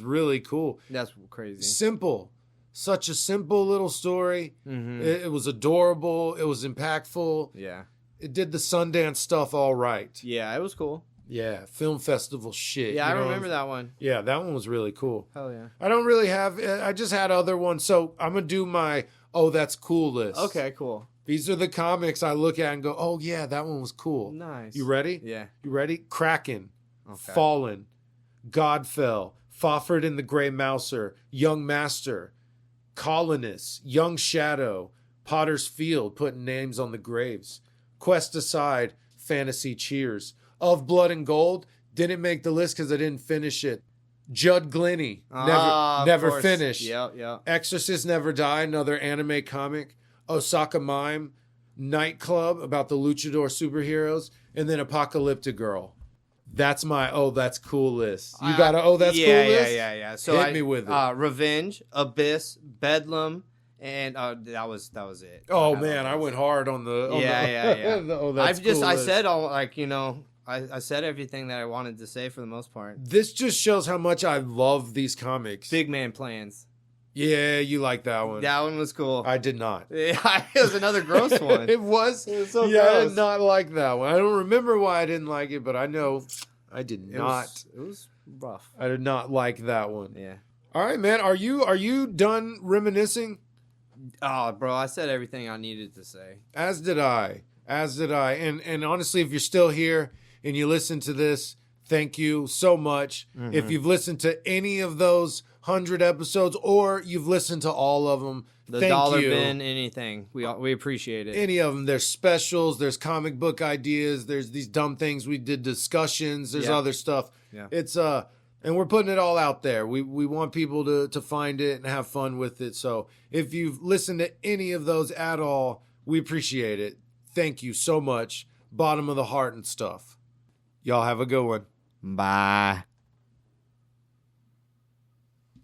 Speaker 2: really cool.
Speaker 3: That's crazy.
Speaker 2: Simple. Such a simple little story.
Speaker 3: Mm-hmm.
Speaker 2: It was adorable. It was impactful.
Speaker 3: Yeah.
Speaker 2: It did the Sundance stuff all right.
Speaker 3: Yeah, it was cool.
Speaker 2: Yeah, film festival shit.
Speaker 3: Yeah,
Speaker 2: you
Speaker 3: I
Speaker 2: know?
Speaker 3: remember that one.
Speaker 2: Yeah, that one was really cool.
Speaker 3: Hell yeah.
Speaker 2: I don't really have, I just had other ones. So I'm going to do my, oh, that's cool list.
Speaker 3: Okay, cool.
Speaker 2: These are the comics I look at and go, oh, yeah, that one was cool.
Speaker 3: Nice.
Speaker 2: You ready?
Speaker 3: Yeah.
Speaker 2: You ready? Kraken,
Speaker 3: Okay.
Speaker 2: Fallen, Godfell, Fafhrd and the Grey Mouser, Young Master, Colonists, Young Shadow, Potter's Field, putting names on the graves, Quest Aside, Fantasy Cheers, Of Blood and Gold, didn't make the list because I didn't finish it. Judd Glennie, never finished.
Speaker 3: Yep.
Speaker 2: Exorcist Never Die, another anime comic. Osaka Mime, Nightclub about the luchador superheroes, and then Apocalyptic Girl. That's my that's cool list. You got a that's cool list?
Speaker 3: Yeah. So
Speaker 2: Hit me with it.
Speaker 3: Revenge, Abyss, Bedlam, and that was it.
Speaker 2: Oh man, I went hard on the
Speaker 3: Yeah.
Speaker 2: the that's cool
Speaker 3: I
Speaker 2: list.
Speaker 3: said all I said everything that I wanted to say for the most part.
Speaker 2: This just shows how much I love these comics.
Speaker 3: Big Man Plans.
Speaker 2: Yeah, you like that one.
Speaker 3: That one was cool.
Speaker 2: I did not.
Speaker 3: Yeah, it was another gross one.
Speaker 2: It was.
Speaker 3: It was so
Speaker 2: yeah, I
Speaker 3: gross.
Speaker 2: did not like that one. I don't remember why I didn't like it, but I know I did not.
Speaker 3: It was rough.
Speaker 2: I did not like that one.
Speaker 3: Yeah.
Speaker 2: All right, man. Are you done reminiscing?
Speaker 3: Oh, bro, I said everything I needed to say.
Speaker 2: As did I. And honestly, if you're still here and you listen to this, thank you so much.
Speaker 3: Mm-hmm.
Speaker 2: If you've listened to any of those 100 episodes or you've listened to all of them,
Speaker 3: The
Speaker 2: thank
Speaker 3: dollar
Speaker 2: you.
Speaker 3: bin, anything. We appreciate it.
Speaker 2: Any of them. There's specials, there's comic book ideas, there's these dumb things we did, discussions, there's
Speaker 3: Yeah.
Speaker 2: other stuff.
Speaker 3: Yeah.
Speaker 2: It's and we're putting it all out there. We want people to find it and have fun with it. So if you've listened to any of those at all, we appreciate it. Thank you so much. Bottom of the heart and stuff. Y'all have a good one.
Speaker 3: Bye.